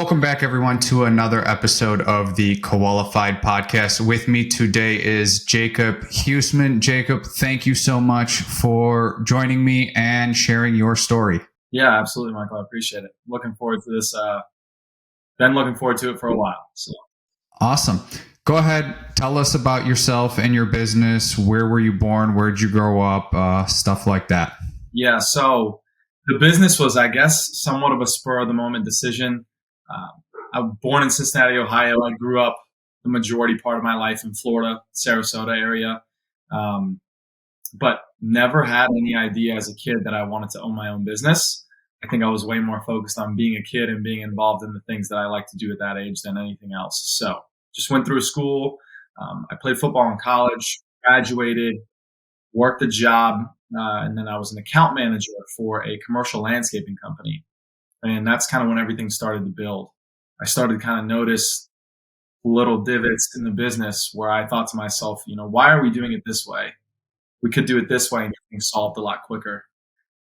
Welcome back, everyone, to another episode of the Qualified Podcast. With me today is Jacob Huesman. Jacob, thank you so much for joining me and sharing your story. Yeah, absolutely, Michael. I appreciate it. Looking forward to this. Been looking forward to it for a while. So Awesome. Go ahead, tell us about yourself and your business. Where were you born? Where'd you grow up? Stuff like that. yeah, so the business was, I guess, somewhat of a spur of the moment decision. I was born in Cincinnati, Ohio. I grew up the majority part of my life in Florida, Sarasota area, but never had any idea as a kid that I wanted to own my own business. I think I was way more focused on being a kid and being involved in the things that I like to do at that age than anything else. So just went through school. I played football in college, graduated, worked a job, and then I was an account manager for a commercial landscaping company. And that's kind of when everything started to build. I started to kind of notice little divots in the business where I thought to myself, why are we doing it this way? We could do it this way and get things solved a lot quicker.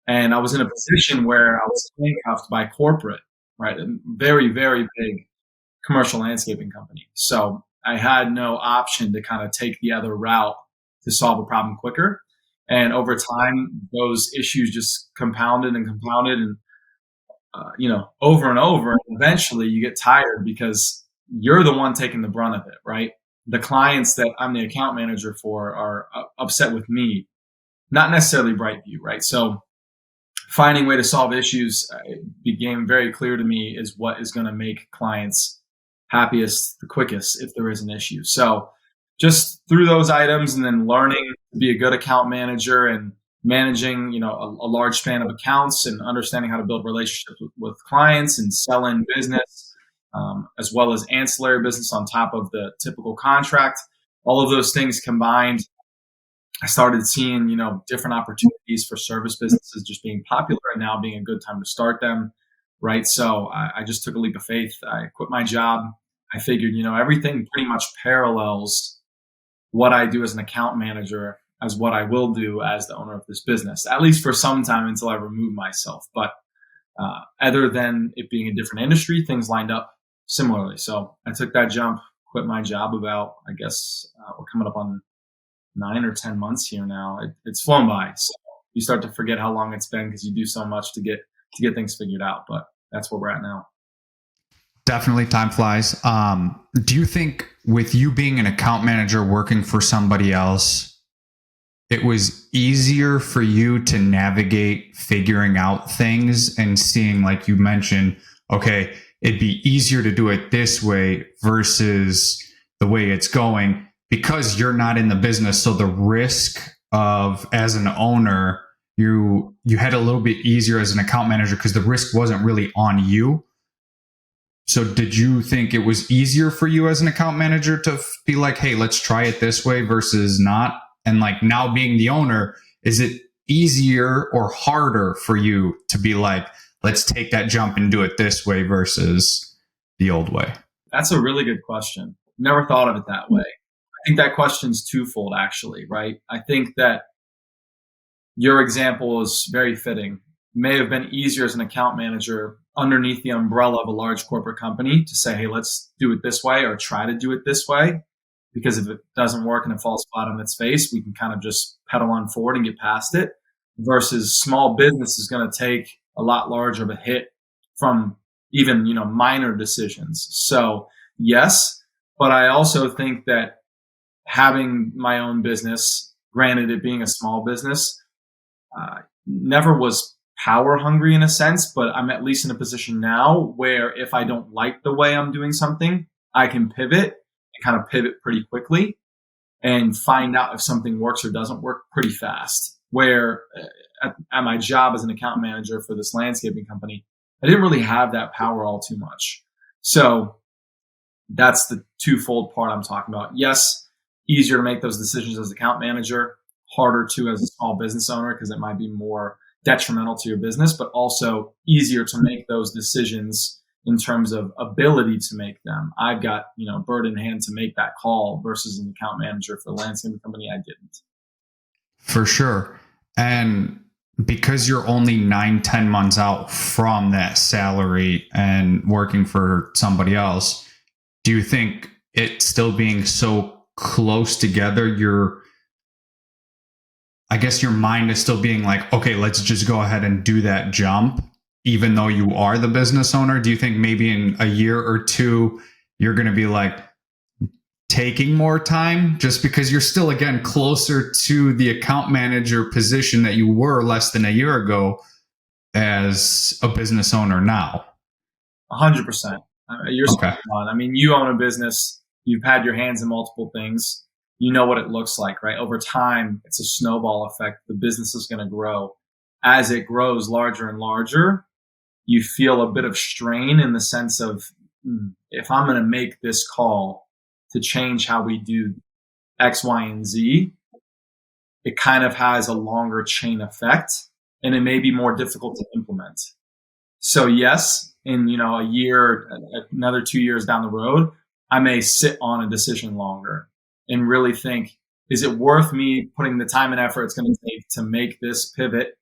And I was in a position where I was handcuffed by corporate, right? A very, very big commercial landscaping company. So I had no option to kind of take the other route to solve a problem quicker. And over time, those issues just compounded and compounded and, over and over. And eventually you get tired because you're the one taking the brunt of it, right? The clients that I'm the account manager for are upset with me, not necessarily Brightview, right? So finding a way to solve issues became very clear to me is what is going to make clients happiest the quickest if there is an issue. So just through those items and then learning to be a good account manager and managing, a large span of accounts and understanding how to build relationships with clients and sell in business, as well as ancillary business on top of the typical contract. All of those things combined, I started seeing, different opportunities for service businesses just being popular and now being a good time to start them, right? So I just took a leap of faith. I quit my job. I figured, everything pretty much parallels what I do as an account manager as what I will do as the owner of this business, at least for some time until I remove myself. But other than it being a different industry, things lined up similarly. So I took that jump, quit my job about, I guess, we're coming up on 9 or 10 months here now. It's flown by. So you start to forget how long it's been because you do so much to get things figured out. But that's where we're at now. Definitely, time flies. Do you think with you being an account manager working for somebody else, it was easier for you to navigate figuring out things and seeing, like you mentioned, okay, it'd be easier to do it this way versus the way it's going because you're not in the business. So the risk of, as an owner, you had a little bit easier as an account manager because the risk wasn't really on you. So did you think it was easier for you as an account manager to be like, hey, let's try it this way versus not? And like now being the owner, is it easier or harder for you to be like, let's take that jump and do it this way versus the old way? That's a really good question. Never thought of it that way. I think that question's twofold, actually, right? I think that your example is very fitting. May have been easier as an account manager underneath the umbrella of a large corporate company to say, hey, let's do it this way or try to do it this way. Because if it doesn't work and it falls flat on its face, we can kind of just pedal on forward and get past it. Versus small business is going to take a lot larger of a hit from even, minor decisions. So yes, but I also think that having my own business, granted it being a small business, never was power hungry in a sense, but I'm at least in a position now where if I don't like the way I'm doing something, I can pivot and kind of pivot pretty quickly and find out if something works or doesn't work pretty fast. Where at my job as an account manager for this landscaping company, I didn't really have that power all too much. So that's the twofold part I'm talking about. Yes, easier to make those decisions as account manager, harder to as a small business owner because it might be more detrimental to your business, but also easier to make those decisions in terms of ability to make them. I've got, bird in hand to make that call versus an account manager for the landscaping company. I didn't. For sure. And because you're only 9, 10 months out from that salary and working for somebody else, do you think it still being so close together, I guess your mind is still being like, okay, let's just go ahead and do that jump, even though you are the business owner? Do you think maybe in a year or two, you're going to be like taking more time just because you're still, again, closer to the account manager position that you were less than a year ago as a business owner now? 100%. You're Okay. spot on. I mean, you own a business. You've had your hands in multiple things. You know what it looks like, right? Over time, it's a snowball effect. The business is going to grow. As it grows larger and larger, you feel a bit of strain in the sense of, if I'm going to make this call to change how we do X, Y, and Z, it kind of has a longer chain effect, and it may be more difficult to implement. So yes, in a year, another 2 years down the road, I may sit on a decision longer and really think, is it worth me putting the time and effort it's going to take to make this pivot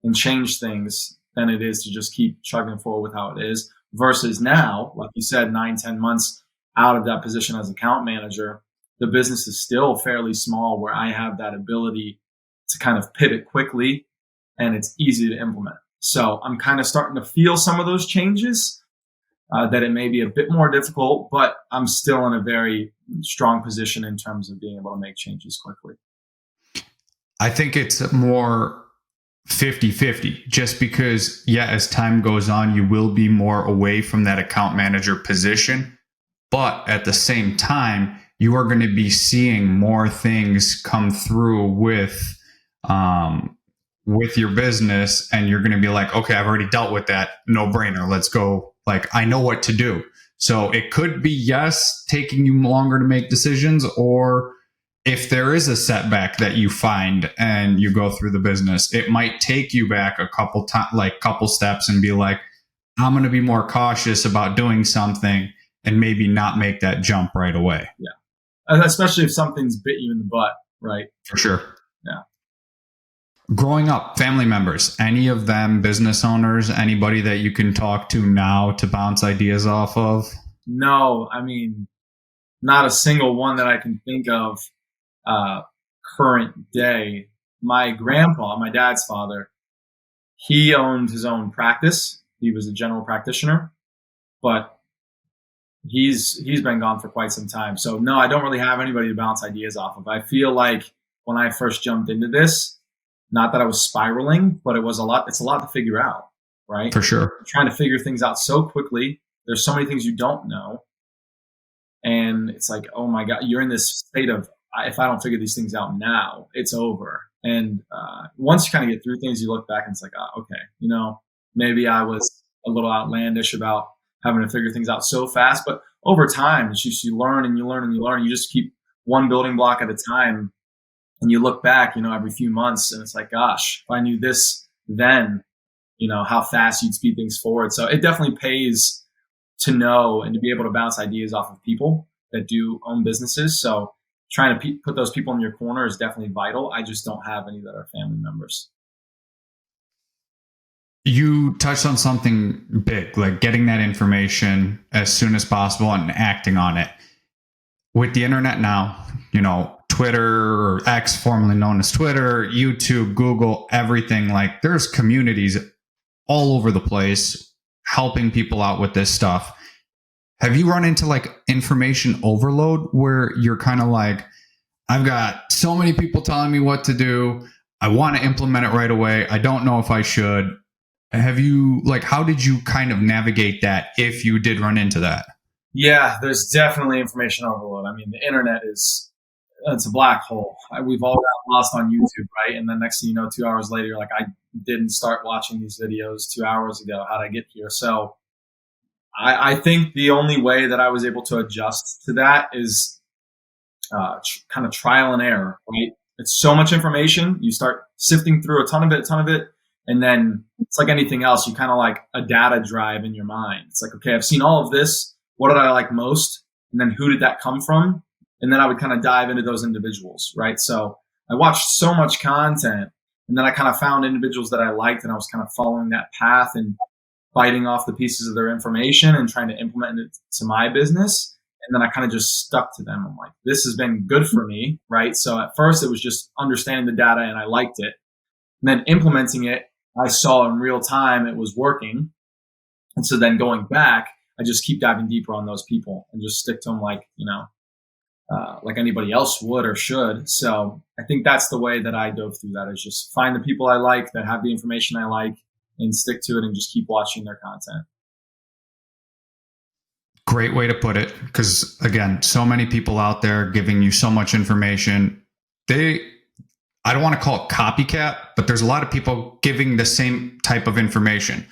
and change things than it is to just keep chugging forward with how it is? Versus now, like you said, 9, 10 months out of that position as account manager, the business is still fairly small where I have that ability to kind of pivot quickly and it's easy to implement. So I'm kind of starting to feel some of those changes, that it may be a bit more difficult, but I'm still in a very strong position in terms of being able to make changes quickly. I think it's more 50-50, just because, yeah, as time goes on, you will be more away from that account manager position. But at the same time, you are going to be seeing more things come through with your business, and you're going to be like, okay, I've already dealt with that. No brainer. Let's go. Like, I know what to do. So it could be, yes, taking you longer to make decisions, or if there is a setback that you find and you go through the business, it might take you back a couple steps and be like, I'm going to be more cautious about doing something and maybe not make that jump right away. Yeah. Especially if something's bit you in the butt, right? For sure. Yeah. Growing up, family members, any of them business owners, anybody that you can talk to now to bounce ideas off of? No, I mean, not a single one that I can think of current day. My grandpa, my dad's father, he owned his own practice. He was a general practitioner, but he's been gone for quite some time. So no, I don't really have anybody to bounce ideas off of. I feel like when I first jumped into this, not that I was spiraling, but it's a lot to figure out, right? For sure. You're trying to figure things out so quickly. There's so many things you don't know. And it's like, oh my God, you're in this state of, if I don't figure these things out now, it's over. And once you kind of get through things, you look back and it's like, okay, maybe I was a little outlandish about having to figure things out so fast. But over time, it's just you learn and you learn and you learn. You just keep one building block at a time. And you look back, every few months, and it's like, gosh, if I knew this then, how fast you'd speed things forward. So it definitely pays to know and to be able to bounce ideas off of people that do own businesses. So trying to put those people in your corner is definitely vital. I just don't have any that are family members. You touched on something big, like getting that information as soon as possible and acting on it. With the internet now, Twitter or X, formerly known as Twitter, YouTube, Google, everything, like there's communities all over the place helping people out with this stuff. Have you run into like information overload where you're kind of like, I've got so many people telling me what to do. I want to implement it right away. I don't know if I should. Have you, how did you kind of navigate that if you did run into that? Yeah, there's definitely information overload. I mean, the internet it's a black hole. We've all got lost on YouTube, right? And then next thing you know, 2 hours later, you're like, I didn't start watching these videos 2 hours ago. How'd I get here? So I think the only way that I was able to adjust to that is kind of trial and error, right? It's so much information. You start sifting through a ton of it. And then it's like anything else. You kind of like a data drive in your mind. It's like, okay, I've seen all of this. What did I like most? And then who did that come from? And then I would kind of dive into those individuals, right? So I watched so much content And then I kind of found individuals that I liked, and I was kind of following that path and biting off the pieces of their information and trying to implement it to my business. And then I kind of just stuck to them. I'm like, this has been good for me, right? So at first it was just understanding the data and I liked it. And then implementing it, I saw in real time it was working. And so then going back, I just keep diving deeper on those people and just stick to them like anybody else would or should. So I think that's the way that I dove through that, is just find the people I like that have the information I like and stick to it and just keep watching their content. Great way to put it. Because again, so many people out there giving you so much information. I don't want to call it copycat, but there's a lot of people giving the same type of information.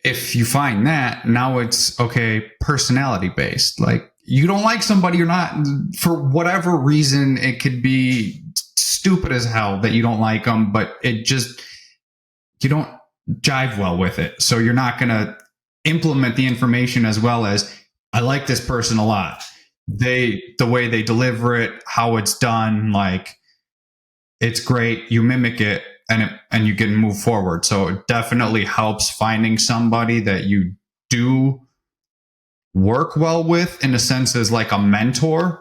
If you find that, now it's okay, personality based. Like, you don't like somebody, you're not, for whatever reason, it could be stupid as hell that you don't like them, but you don't jive well with it. So you're not going to implement the information as well as, I like this person a lot. The way they deliver it, how it's done, like, it's great. You mimic it and you can move forward. So it definitely helps finding somebody that you do work well with, in a sense, as like a mentor,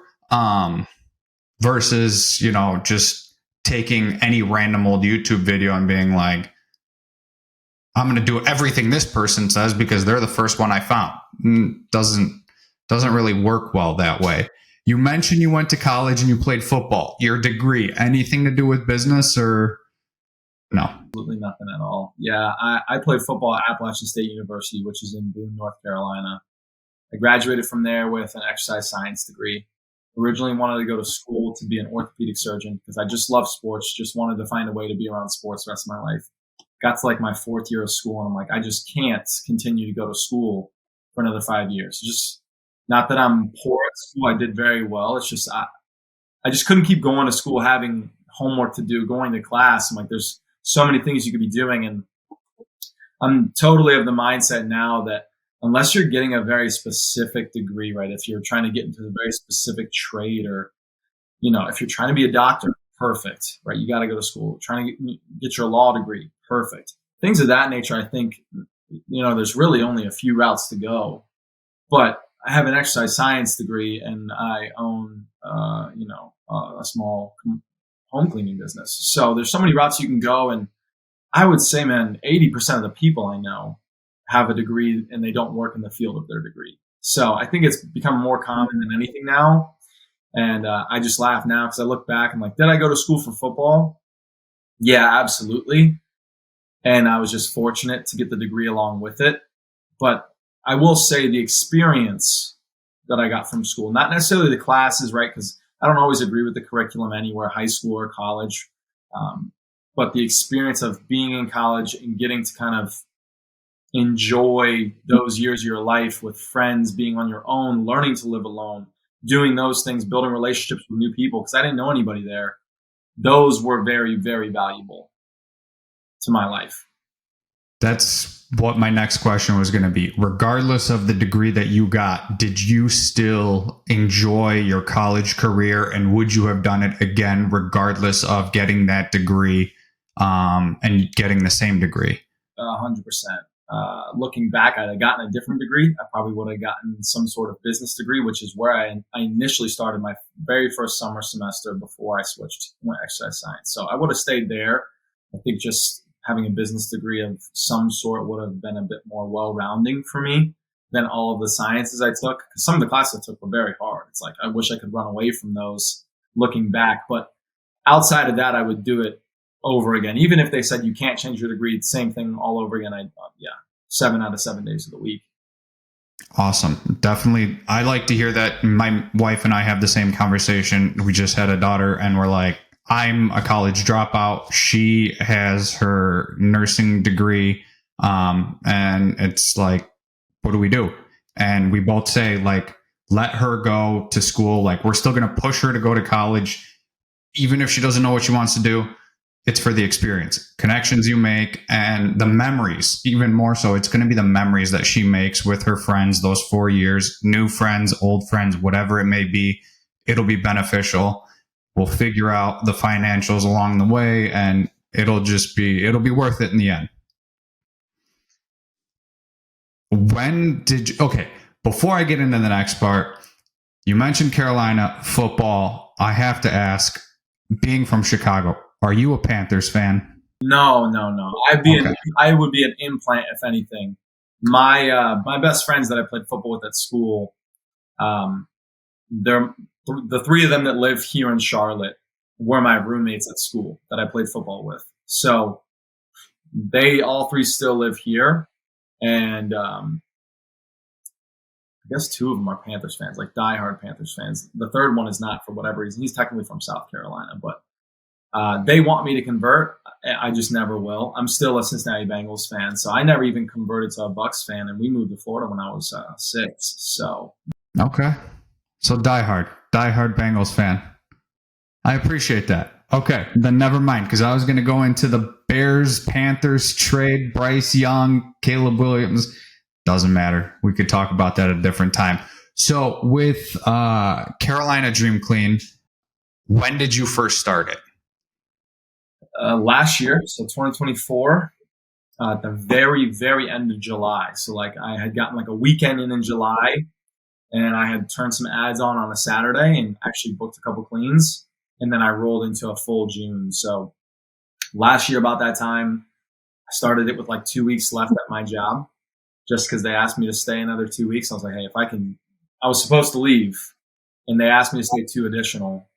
versus, just taking any random old YouTube video and being like, I'm going to do everything this person says because they're the first one I found. Doesn't really work well that way. You mentioned you went to college and you played football. Your degree, anything to do with business or no? Absolutely nothing at all. Yeah, I played football at Appalachian State University, which is in Boone, North Carolina. I graduated from there with an exercise science degree. Originally wanted to go to school to be an orthopedic surgeon because I just love sports, just wanted to find a way to be around sports the rest of my life. Got to like my fourth year of school and I'm like, I just can't continue to go to school for another 5 years. Just not that I'm poor at school. I did very well. It's just, I just couldn't keep going to school, having homework to do, going to class. I'm like, there's so many things you could be doing. And I'm totally of the mindset now that unless you're getting a very specific degree, right? If you're trying to get into a very specific trade, or, if you're trying to be a doctor, perfect, right? You got to go to school. Trying to get your law degree, perfect. Things of that nature, I think, there's really only a few routes to go. But I have an exercise science degree and I own, a small home cleaning business. So there's so many routes you can go. And I would say, man, 80% of the people I know have a degree and they don't work in the field of their degree. So I think it's become more common than anything now. And I just laugh now because I look back and like, did I go to school for football? Yeah, absolutely. And I was just fortunate to get the degree along with it. But I will say the experience that I got from school, not necessarily the classes, right? Because I don't always agree with the curriculum anywhere, high school or college. But the experience of being in college and getting to kind of enjoy those years of your life with friends, being on your own, learning to live alone, doing those things, building relationships with new people, because I didn't know anybody there. Those were very, very valuable to my life. That's what my next question was going to be. Regardless of the degree that you got, did you still enjoy your college career, and would you have done it again regardless of getting that degree and getting the same degree? 100%. Looking back, I'd have gotten a different degree. I probably would have gotten some sort of business degree, which is where I initially started my very first summer semester before I switched to exercise science. So I would have stayed there. I think just having a business degree of some sort would have been a bit more well-rounding for me than all of the sciences I took. Because some of the classes I took were very hard. It's like, I wish I could run away from those looking back. But outside of that, I would do it over again. Even if they said you can't change your degree, same thing all over again. 7 out of 7 days of the week. Awesome. Definitely. I like to hear that. My wife and I have the same conversation. We just had a daughter and we're like, I'm a college dropout. She has her nursing degree. And it's like, what do we do? And we both say, like, let her go to school. Like, we're still going to push her to go to college. Even if she doesn't know what she wants to do, it's for the experience, connections you make, and the memories. Even more so, it's going to be the memories that she makes with her friends those 4 years, new friends, old friends, whatever it may be. It'll be beneficial. We'll figure out the financials along the way, and it'll be worth it in the end. Before I get into the next part, you mentioned Carolina football. I have to ask, being from Chicago, are you a Panthers fan? No. I would be an implant if anything. My best friends that I played football with at school, they're the three of them that live here in Charlotte were my roommates at school that I played football with. So they all three still live here, and I guess two of them are Panthers fans, like diehard Panthers fans. The third one is not for whatever reason. He's technically from South Carolina, but they want me to convert. I just never will. I'm still a Cincinnati Bengals fan, so I never even converted to a Bucs fan, and we moved to Florida when I was 6. So okay, so diehard Bengals fan. I appreciate that. Okay, then never mind, because I was going to go into the Bears Panthers trade, Bryce Young, Caleb Williams. Doesn't matter. We could talk about that at a different time. So with Carolina Dream Clean, when did you first start it? Last year, so 2024, at the very, very end of July. So like I had gotten like a weekend in July, and I had turned some ads on a Saturday and actually booked a couple cleans. And then I rolled into a full June. So last year about that time, I started it with like 2 weeks left at my job, just because they asked me to stay another 2 weeks. I was like, hey, I was supposed to leave, and they asked me to stay 2 additional.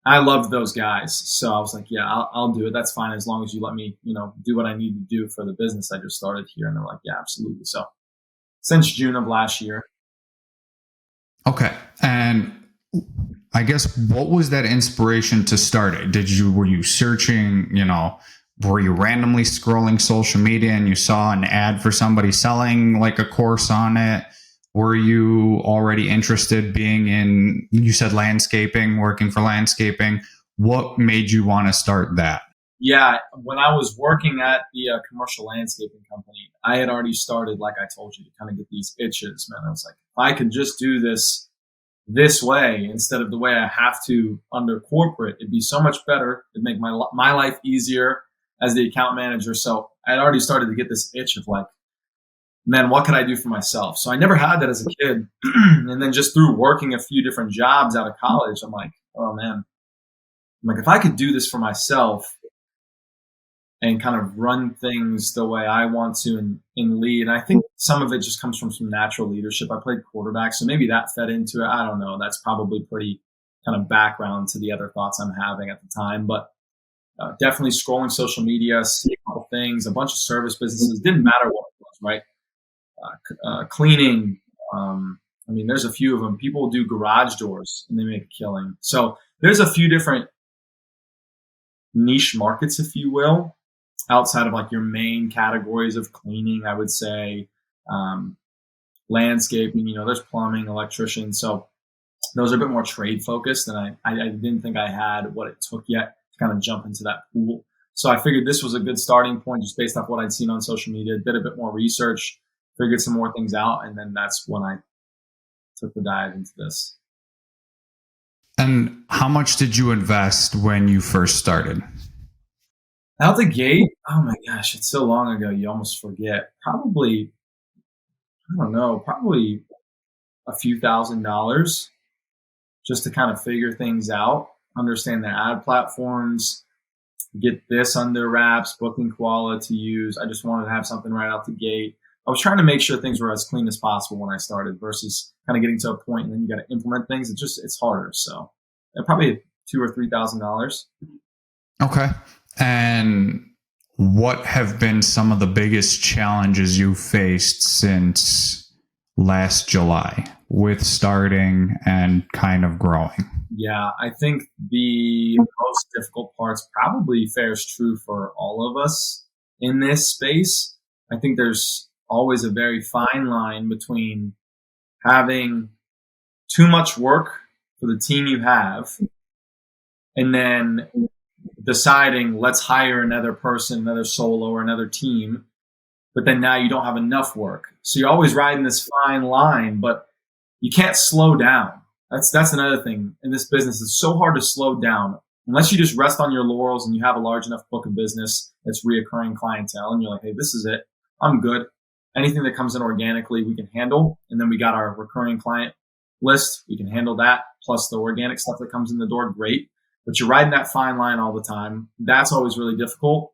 I loved those guys. So I was like, yeah, I'll do it. That's fine, as long as you let me, do what I need to do for the business I just started here. And they're like, yeah, absolutely. So since June of last year. Okay. And I guess, what was that inspiration to start it? Were you searching, were you randomly scrolling social media and you saw an ad for somebody selling like a course on it? Were you already interested being in, you said landscaping, working for landscaping? What made you want to start that? Yeah, when I was working at the commercial landscaping company, I had already started, like I told you, to kind of get these itches, man. I was like, if I could just do this way instead of the way I have to under corporate, it'd be so much better. It'd make my life easier as the account manager. So I'd already started to get this itch of like, man, what could I do for myself? So I never had that as a kid. And then just through working a few different jobs out of college, I'm like, oh man, I'm like, if I could do this for myself and kind of run things the way I want to and lead. And I think some of it just comes from some natural leadership. I played quarterback, so maybe that fed into it. I don't know. That's probably pretty kind of background to the other thoughts I'm having at the time. But definitely scrolling social media, seeing a couple things, a bunch of service businesses. Didn't matter what it was, right? Cleaning. There's a few of them. People do garage doors and they make a killing. So there's a few different niche markets, if you will, outside of like your main categories of cleaning. I would say landscaping, there's plumbing, electrician. So those are a bit more trade focused, and I didn't think I had what it took yet to kind of jump into that pool. So I figured this was a good starting point just based off what I'd seen on social media, did a bit more research, figured some more things out, and then that's when I took the dive into this. And how much did you invest when you first started? Out the gate, oh my gosh, it's so long ago, you almost forget. Probably a few $1,000s just to kind of figure things out, understand the ad platforms, get this under wraps, booking quality to use. I just wanted to have something right out the gate. I was trying to make sure things were as clean as possible when I started versus kind of getting to a point and then you got to implement things. It's harder. So probably $2,000 or $3,000. Okay. And what have been some of the biggest challenges you've faced since last July with starting and kind of growing? Yeah, I think the most difficult parts probably fares true for all of us in this space. I think there's always a very fine line between having too much work for the team you have and then deciding let's hire another person, another solo or another team, but then now you don't have enough work. So you're always riding this fine line, but you can't slow down. That's another thing in this business. It's so hard to slow down. unless you just rest on your laurels and you have a large enough book of business that's reoccurring clientele and you're like, hey, this is it, I'm good. Anything that comes in organically, we can handle. And then we got our recurring client list. We can handle that. Plus the organic stuff that comes in the door, great. But you're riding that fine line all the time. That's always really difficult.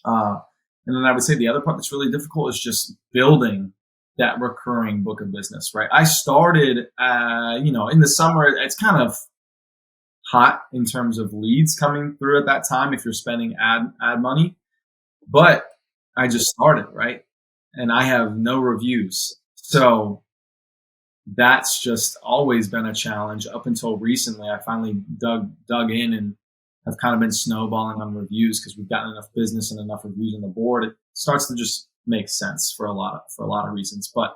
And then I would say the other part that's really difficult is just building that recurring book of business, right? I started, in the summer, it's kind of hot in terms of leads coming through at that time if you're spending ad money. But I just started, right? And I have no reviews. So that's just always been a challenge up until recently. I finally dug in and have kind of been snowballing on reviews because we've gotten enough business and enough reviews on the board. It starts to just make sense for a lot of reasons. But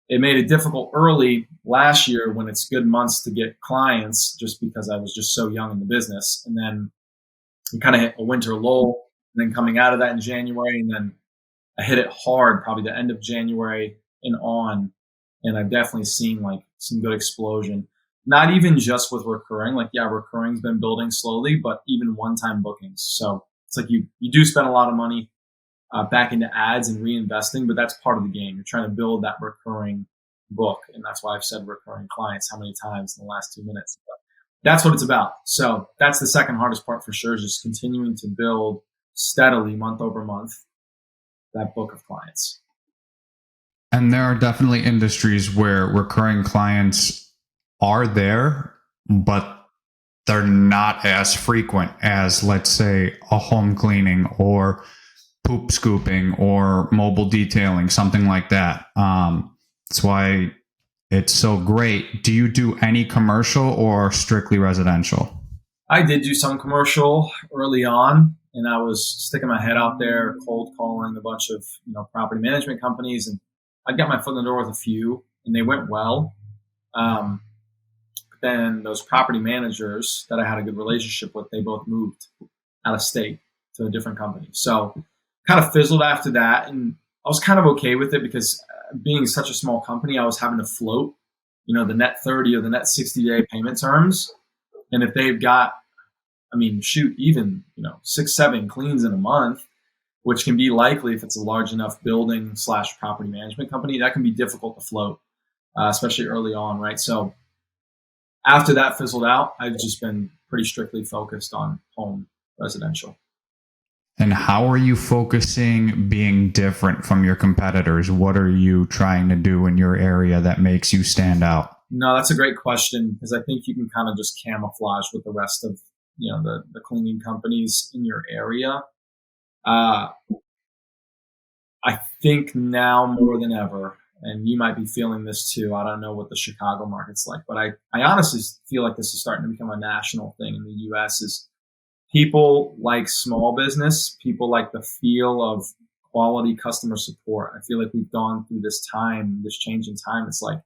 it made it difficult early last year when it's good months to get clients just because I was just so young in the business. And then we kind of hit a winter lull, and then coming out of that in January, and then I hit it hard probably the end of January and on. And I've definitely seen like some good explosion, not even just with recurring, like, yeah, recurring's been building slowly, but even one-time bookings. So it's like you do spend a lot of money back into ads and reinvesting, but that's part of the game. You're trying to build that recurring book. And that's why I've said recurring clients how many times in the last 2 minutes. But that's what it's about. So that's the second hardest part for sure, is just continuing to build steadily month over month that book of clients. And there are definitely industries where recurring clients are there, but they're not as frequent as, let's say, a home cleaning or poop scooping or mobile detailing, something like that. That's why it's so great. Do you do any commercial or strictly residential? I did do some commercial early on, and I was sticking my head out there, cold calling a bunch of property management companies, and I got my foot in the door with a few, and they went well. But then those property managers that I had a good relationship with, they both moved out of state to a different company. So kind of fizzled after that. And I was kind of okay with it because being such a small company, I was having to float, the net 30 or the net 60-day payment terms. And if they've got, even, 6-7 cleans in a month, which can be likely if it's a large enough building / property management company, that can be difficult to float, especially early on, right? So after that fizzled out, I've just been pretty strictly focused on home residential. And how are you focusing being different from your competitors? What are you trying to do in your area that makes you stand out? No, that's a great question, because I think you can kind of just camouflage with the rest of the cleaning companies in your area. I think now more than ever, and you might be feeling this too, I don't know what the Chicago market's like, but I honestly feel like this is starting to become a national thing in the US, is people like small business, people like the feel of quality customer support. I feel like we've gone through this change in time. It's like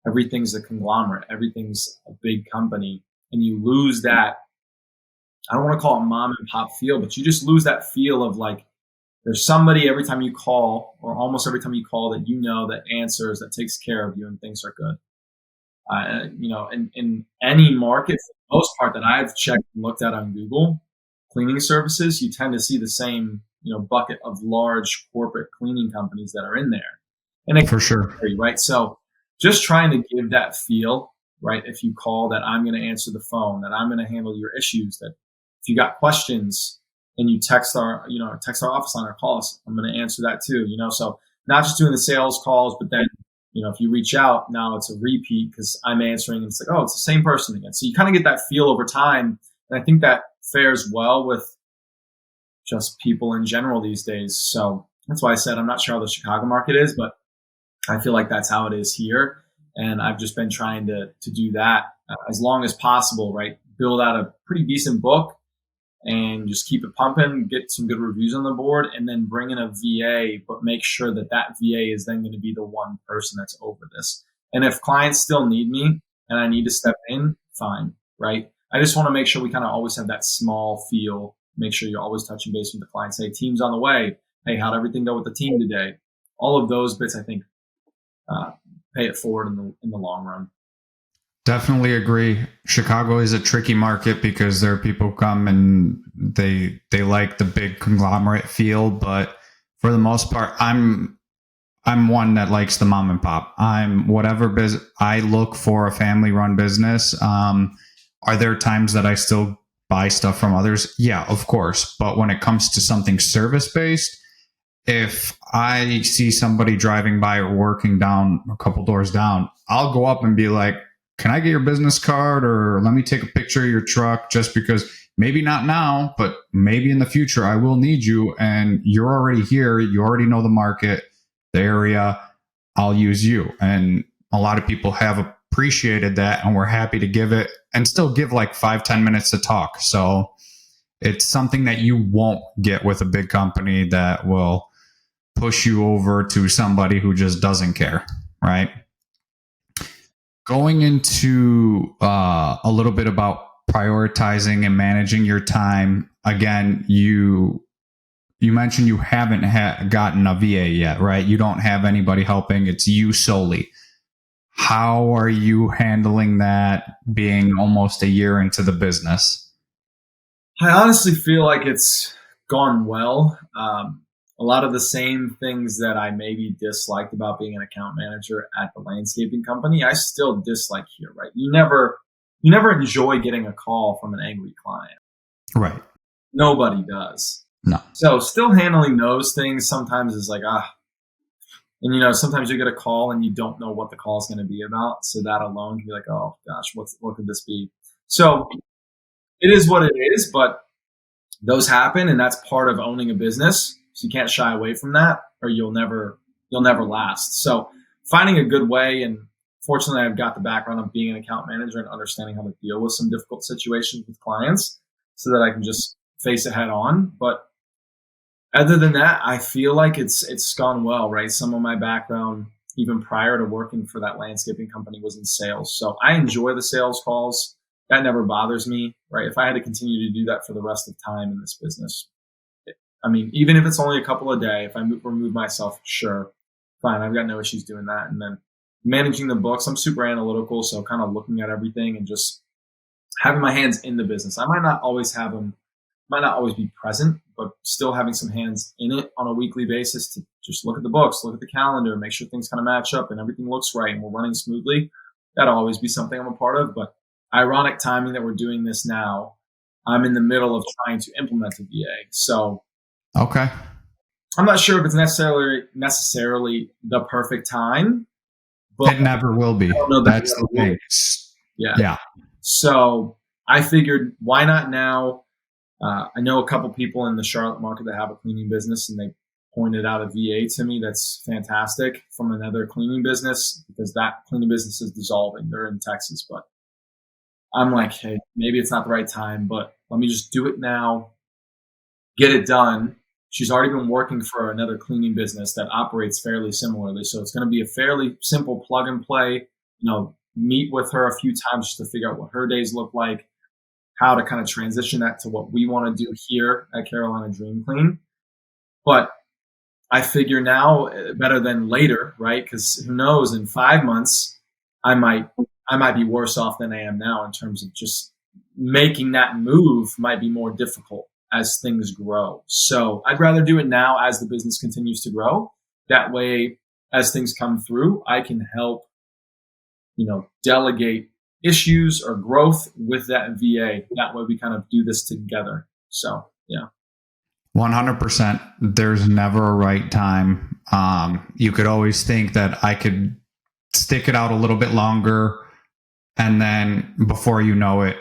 everything's a conglomerate, everything's a big company, and you lose that, I don't want to call it mom and pop feel, but you just lose that feel of like, there's somebody every time you call, or almost every time you call, that that answers, that takes care of you, and things are good. In any market, for the most part that I've checked and looked at on Google, cleaning services, you tend to see the same, bucket of large corporate cleaning companies that are in there. And it For sure. vary, right? So just trying to give that feel, right? If you call, that I'm going to answer the phone, that I'm going to handle your issues, that if you got questions and you text our office line or call us, I'm going to answer that too, so not just doing the sales calls, but then, if you reach out, now it's a repeat because I'm answering, and it's like, oh, it's the same person again. So you kind of get that feel over time. And I think that fares well with just people in general these days. So that's why I said I'm not sure how the Chicago market is, but I feel like that's how it is here. And I've just been trying to do that as long as possible, right? Build out a pretty decent book and just keep it pumping, get some good reviews on the board, and then bring in a VA, but make sure that VA is then going to be the one person that's over this. And if clients still need me and I need to step in, fine, right? I just want to make sure we kind of always have that small feel, make sure you're always touching base with the clients. Hey, team's on the way. Hey, how'd everything go with the team today? All of those bits, I think, pay it forward in the long run. Definitely agree. Chicago is a tricky market because there are people who come and they like the big conglomerate feel, but for the most part, I'm one that likes the mom and pop. I'm whatever business. I look for a family run business. Are there times that I still buy stuff from others? Yeah, of course. But when it comes to something service based, if I see somebody driving by or working down a couple doors down, I'll go up and be like, can I get your business card, or let me take a picture of your truck, just because maybe not now, but maybe in the future I will need you, and you're already here. You already know the market, the area. I'll use you. And a lot of people have appreciated that, and we're happy to give it and still give like 5-10 minutes to talk. So it's something that you won't get with a big company that will push you over to somebody who just doesn't care, right? Going into a little bit about prioritizing and managing your time. Again, you mentioned you haven't gotten a VA yet, right? You don't have anybody helping. It's you solely. How are you handling that, being almost a year into the business? I honestly feel like it's gone well. A lot of the same things that I maybe disliked about being an account manager at the landscaping company, I still dislike here, right? You never enjoy getting a call from an angry client. Right. Nobody does. No. So still handling those things sometimes is like, and sometimes you get a call and you don't know what the call is going to be about. So that alone can be like, oh gosh, what could this be? So it is what it is, but those happen, and that's part of owning a business. So you can't shy away from that, or you'll never last. So finding a good way, and fortunately, I've got the background of being an account manager and understanding how to deal with some difficult situations with clients, so that I can just face it head on. But other than that, I feel like it's gone well, right? Some of my background, even prior to working for that landscaping company, was in sales, so I enjoy the sales calls. That never bothers me, right? If I had to continue to do that for the rest of time in this business, I mean, even if it's only a couple a day, if I remove myself, sure, fine. I've got no issues doing that. And then managing the books, I'm super analytical, so kind of looking at everything and just having my hands in the business. I might not always have them, might not always be present, but still having some hands in it on a weekly basis to just look at the books, look at the calendar, make sure things kind of match up and everything looks right and we're running smoothly. That'll always be something I'm a part of. But ironic timing that we're doing this now. I'm in the middle of trying to implement a VA. So okay, I'm not sure if it's necessarily the perfect time, but it never will be. That's the thing. Yeah. So I figured, why not now? I know a couple people in the Charlotte market that have a cleaning business, and they pointed out a VA to me that's fantastic from another cleaning business, because that cleaning business is dissolving. They're in Texas, but I'm like, hey, maybe it's not the right time, but let me just do it now, get it done. She's already been working for another cleaning business that operates fairly similarly. So it's going to be a fairly simple plug and play, meet with her a few times just to figure out what her days look like, how to kind of transition that to what we want to do here at Carolina Dream Clean. But I figure now better than later, right? Because who knows, in 5 months, I might be worse off than I am now, in terms of just making that move might be more difficult as things grow. So I'd rather do it now as the business continues to grow. That way, as things come through, I can help, delegate issues or growth with that VA. That way we kind of do this together. So, yeah. 100%. There's never a right time. You could always think that I could stick it out a little bit longer, and then before you know it,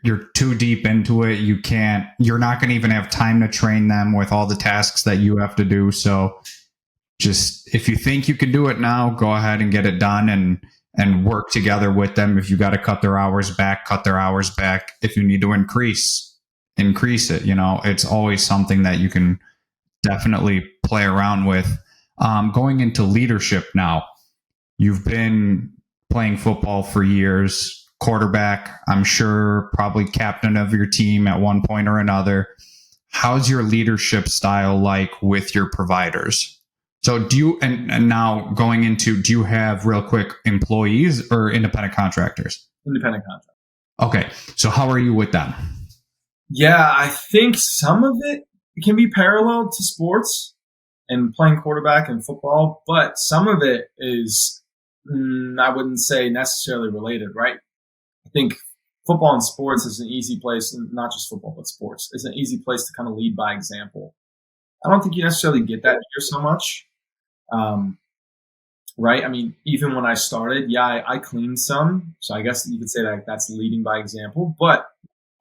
you're too deep into it. You're not going to even have time to train them with all the tasks that you have to do. So just, if you think you can do it now, go ahead and get it done, and work together with them. If you got to cut their hours back, cut their hours back. If you need to increase it. It's always something that you can definitely play around with. Going into leadership now, you've been playing football for years, quarterback, I'm sure, probably captain of your team at one point or another. How's your leadership style like with your providers? So do you, and now going into, do you have real quick employees or independent contractors? Independent contract. Okay. So how are you with them? Yeah, I think some of it can be paralleled to sports and playing quarterback in football, but some of it is, I wouldn't say necessarily related, right? I think football and sports is an easy place, and not just football, but sports is an easy place to kind of lead by example. I don't think you necessarily get that here so much. Right? I mean, even when I started, yeah, I cleaned some. So I guess you could say that that's leading by example, but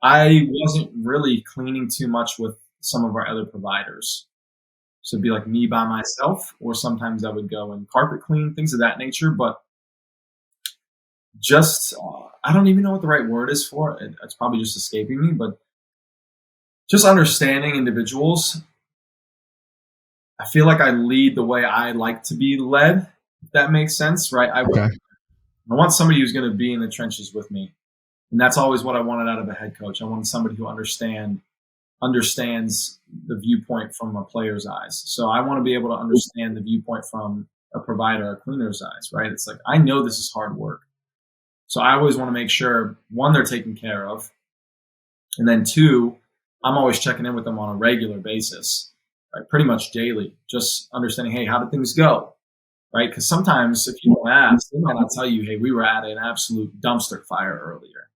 I wasn't really cleaning too much with some of our other providers. So it'd be like me by myself, or sometimes I would go and carpet clean, things of that nature. But just, I don't even know what the right word is for it. It's probably just escaping me, but just understanding individuals. I feel like I lead the way I like to be led, if that makes sense, right? Okay. I want somebody who's going to be in the trenches with me. And that's always what I wanted out of a head coach. I wanted somebody who understands the viewpoint from a player's eyes. So I want to be able to understand the viewpoint from a provider, a cleaner's eyes, right? It's like, I know this is hard work. So I always want to make sure, one, they're taken care of. And then two, I'm always checking in with them on a regular basis, right? Pretty much daily, just understanding, hey, how did things go? Right? Because sometimes if you don't ask, they might not tell you, hey, we were at an absolute dumpster fire earlier.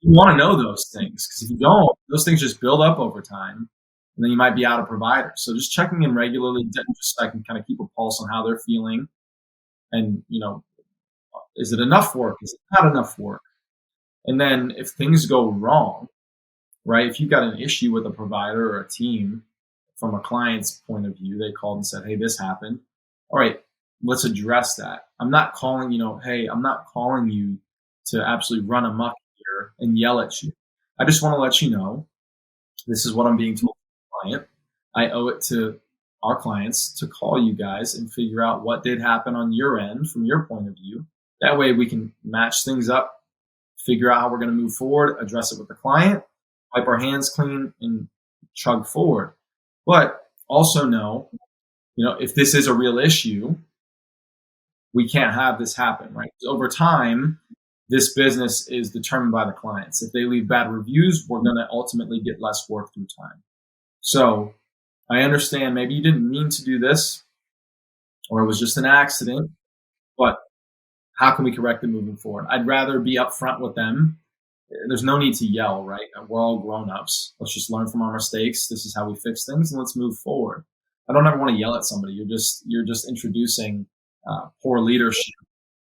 You want to know those things, because if you don't, those things just build up over time, and then you might be out of providers. So just checking in regularly, just so I can kind of keep a pulse on how they're feeling, and is it enough work? Is it not enough work? And then if things go wrong, right? If you've got an issue with a provider or a team, from a client's point of view, they called and said, hey, this happened. All right, let's address that. I'm not calling, I'm not calling you to absolutely run amok here and yell at you. I just want to let you know, this is what I'm being told by the client. I owe it to our clients to call you guys and figure out what did happen on your end from your point of view. That way we can match things up, figure out how we're going to move forward, address it with the client, wipe our hands clean, and chug forward. But also know, if this is a real issue, we can't have this happen, right? Over time, this business is determined by the clients. If they leave bad reviews, we're going to ultimately get less work through time. So I understand maybe you didn't mean to do this, or it was just an accident, but how can we correct it moving forward? I'd rather be upfront with them. There's no need to yell, right? We're all grown-ups. Let's just learn from our mistakes. This is how we fix things, and let's move forward. I don't ever want to yell at somebody. You're just introducing poor leadership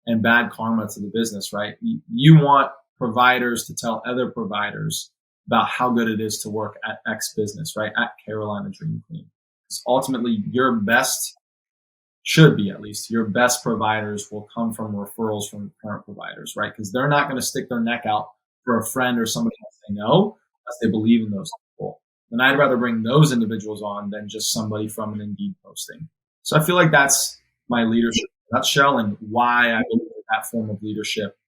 and bad karma to the business, right? You want providers to tell other providers about how good it is to work at X business, right? At Carolina Dream Clean. Because ultimately, should be at least, your best providers will come from referrals from current providers, right? Because they're not going to stick their neck out for a friend or somebody else they know unless they believe in those people. And I'd rather bring those individuals on than just somebody from an Indeed posting. So I feel like that's my leadership in a nutshell, and why I believe that form of leadership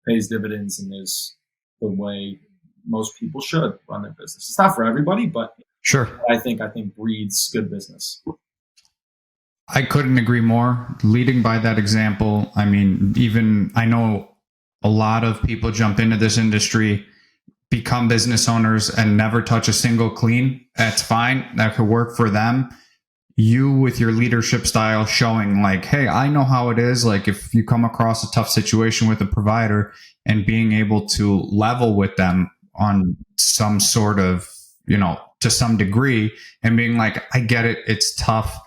pays dividends and is the way most people should run their business. It's not for everybody, but sure, I think breeds good business. I couldn't agree more. Leading by that example. I mean, even I know a lot of people jump into this industry, become business owners, and never touch a single clean. That's fine. That could work for them. You, with your leadership style, showing like, hey, I know how it is. Like, if you come across a tough situation with a provider, and being able to level with them on some sort of, to some degree, and being like, I get it. It's tough.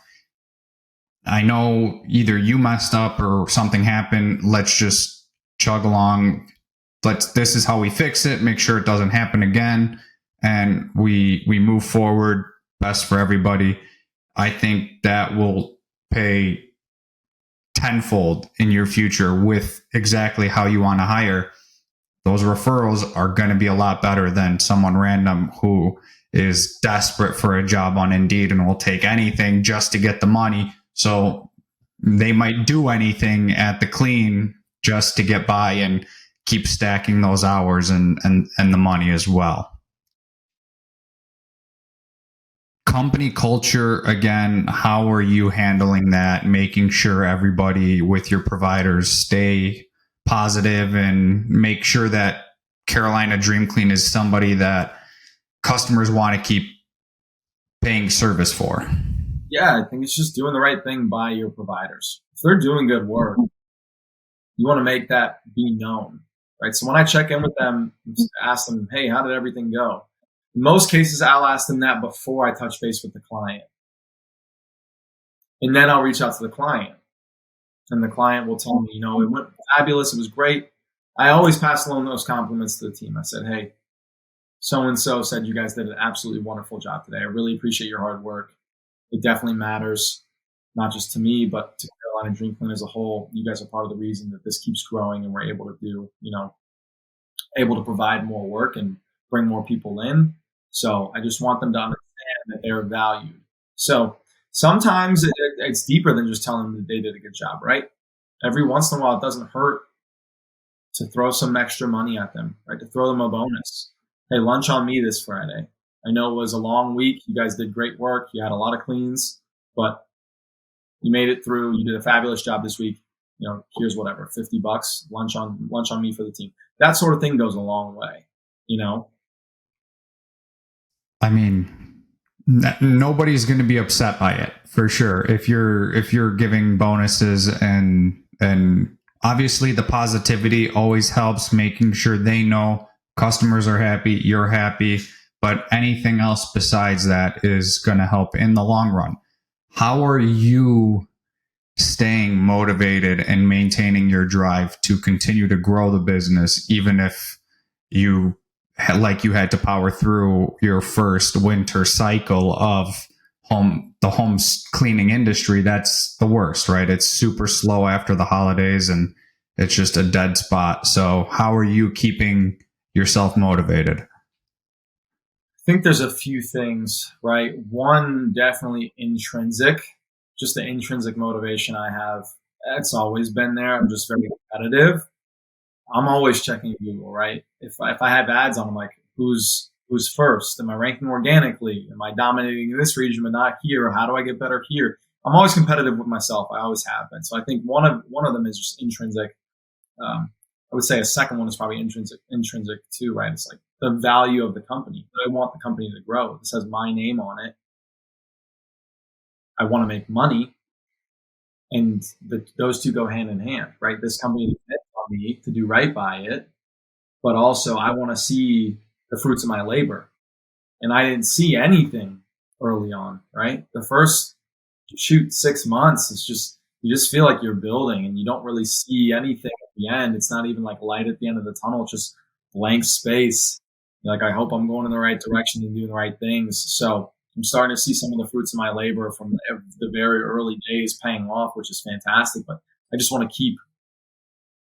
I know either you messed up or something happened. Let's just chug along. This is how we fix it. Make sure it doesn't happen again. And we move forward. Best for everybody. I think that will pay tenfold in your future with exactly how you want to hire. Those referrals are going to be a lot better than someone random who is desperate for a job on Indeed and will take anything just to get the money. So they might do anything at the clean just to get by and keep stacking those hours and the money as well. company culture, again, how are you handling that, making sure everybody with your providers stay positive and make sure that Carolina Dream Clean is somebody that customers want to keep paying service for? Yeah, I think it's just doing the right thing by your providers. If they're doing good work, you want to make that be known, right? So when I check in with them, ask them, hey, how did everything go? In most cases, I'll ask them that before I touch base with the client. And then I'll reach out to the client. And the client will tell me, it went fabulous. It was great. I always pass along those compliments to the team. I said, hey, so-and-so said you guys did an absolutely wonderful job today. I really appreciate your hard work. It definitely matters, not just to me, but to Carolina Dream Clean as a whole. You guys are part of the reason that this keeps growing and we're able to do, able to provide more work and bring more people in. So I just want them to understand that they're valued. So sometimes it's deeper than just telling them that they did a good job, right? Every once in a while, it doesn't hurt to throw some extra money at them, right? To throw them a bonus. Hey, lunch on me this Friday. I know it was a long week. You guys did great work. You had a lot of cleans, but you made it through. You did a fabulous job this week. Here's whatever, $50, lunch on me for the team. That sort of thing goes a long way, I mean, nobody's going to be upset by it for sure. If you're giving bonuses and obviously the positivity always helps, making sure they know customers are happy, you're happy, but anything else besides that is going to help in the long run. How are you staying motivated and maintaining your drive to continue to grow the business, even if you had to power through your first winter cycle of the home cleaning industry? That's the worst, right? It's super slow after the holidays and it's just a dead spot. So how are you keeping yourself motivated? I think there's a few things, right? One, definitely intrinsic, just the intrinsic motivation I have. That's always been there. I'm just very competitive. I'm always checking Google, right? If I have ads on, I'm like, who's first? Am I ranking organically? Am I dominating in this region but not here? How do I get better here? I'm always competitive with myself. I always have been. So I think one of them is just intrinsic. I would say a second one is probably intrinsic too, right? It's like the value of the company. I want the company to grow. This has my name on it. I want to make money. And those two go hand in hand, right? This company depends on me to do right by it, but also I want to see the fruits of my labor. And I didn't see anything early on, right? The first 6 months, it's just, you just feel like you're building and you don't really see anything at the end. It's not even like light at the end of the tunnel. It's just blank space. Like, I hope I'm going in the right direction and doing the right things. So I'm starting to see some of the fruits of my labor from the very early days paying off, which is fantastic. But I just want to keep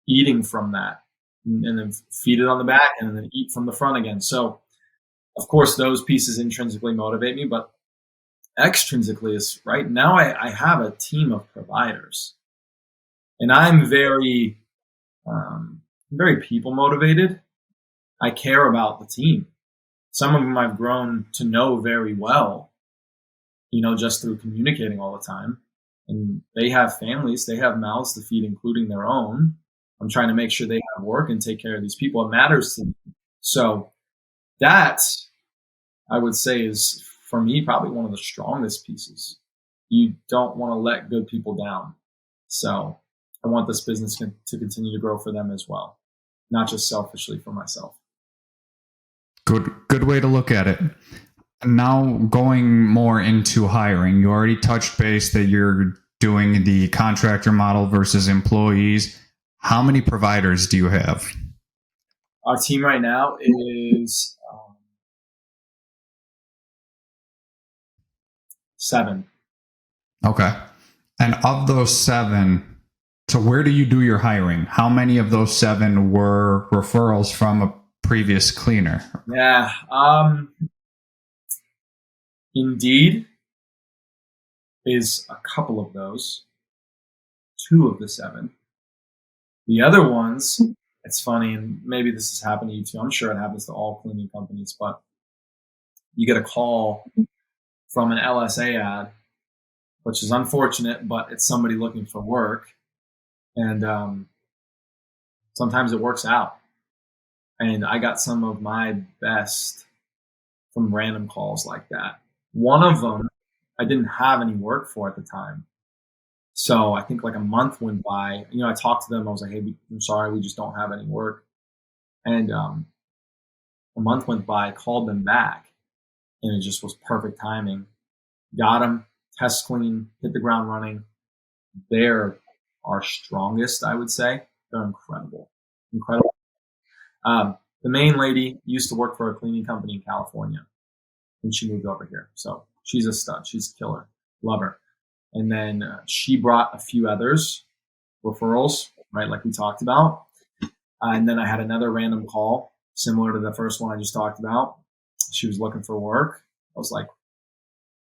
eating from that and then feed it on the back and then eat from the front again. So, of course, those pieces intrinsically motivate me, but extrinsically is right now I have a team of providers, and I'm very people motivated. I care about the team. Some of them I've grown to know very well, just through communicating all the time. And they have families, they have mouths to feed, including their own. I'm trying to make sure they have work and take care of these people. It matters to me. So that, I would say, is for me probably one of the strongest pieces. You don't want to let good people down. So I want this business to continue to grow for them as well, not just selfishly for myself. Good way to look at it. Now going more into hiring, you already touched base that you're doing the contractor model versus employees. How many providers do you have? Our team right now is 7. Okay. And of those 7, so where do you do your hiring? How many of those 7 were referrals from a previous cleaner? Yeah. Indeed is a couple of those. 2 of the 7. The other ones, it's funny, and maybe this has happened to you too. I'm sure it happens to all cleaning companies, but you get a call from an LSA ad, which is unfortunate, but it's somebody looking for work. And sometimes it works out. And I got some of my best from random calls like that. One of them, I didn't have any work for at the time. So I think like a month went by. I talked to them. I was like, hey, I'm sorry, we just don't have any work. And a month went by, I called them back, and it just was perfect timing. Got them, test clean, hit the ground running. They're our strongest, I would say. They're incredible. Incredible. The main lady used to work for a cleaning company in California, and she moved over here. So she's a stud. She's a killer. Love her. And then she brought a few others, referrals, right, like we talked about. And then I had another random call, similar to the first one I just talked about. She was looking for work. I was like,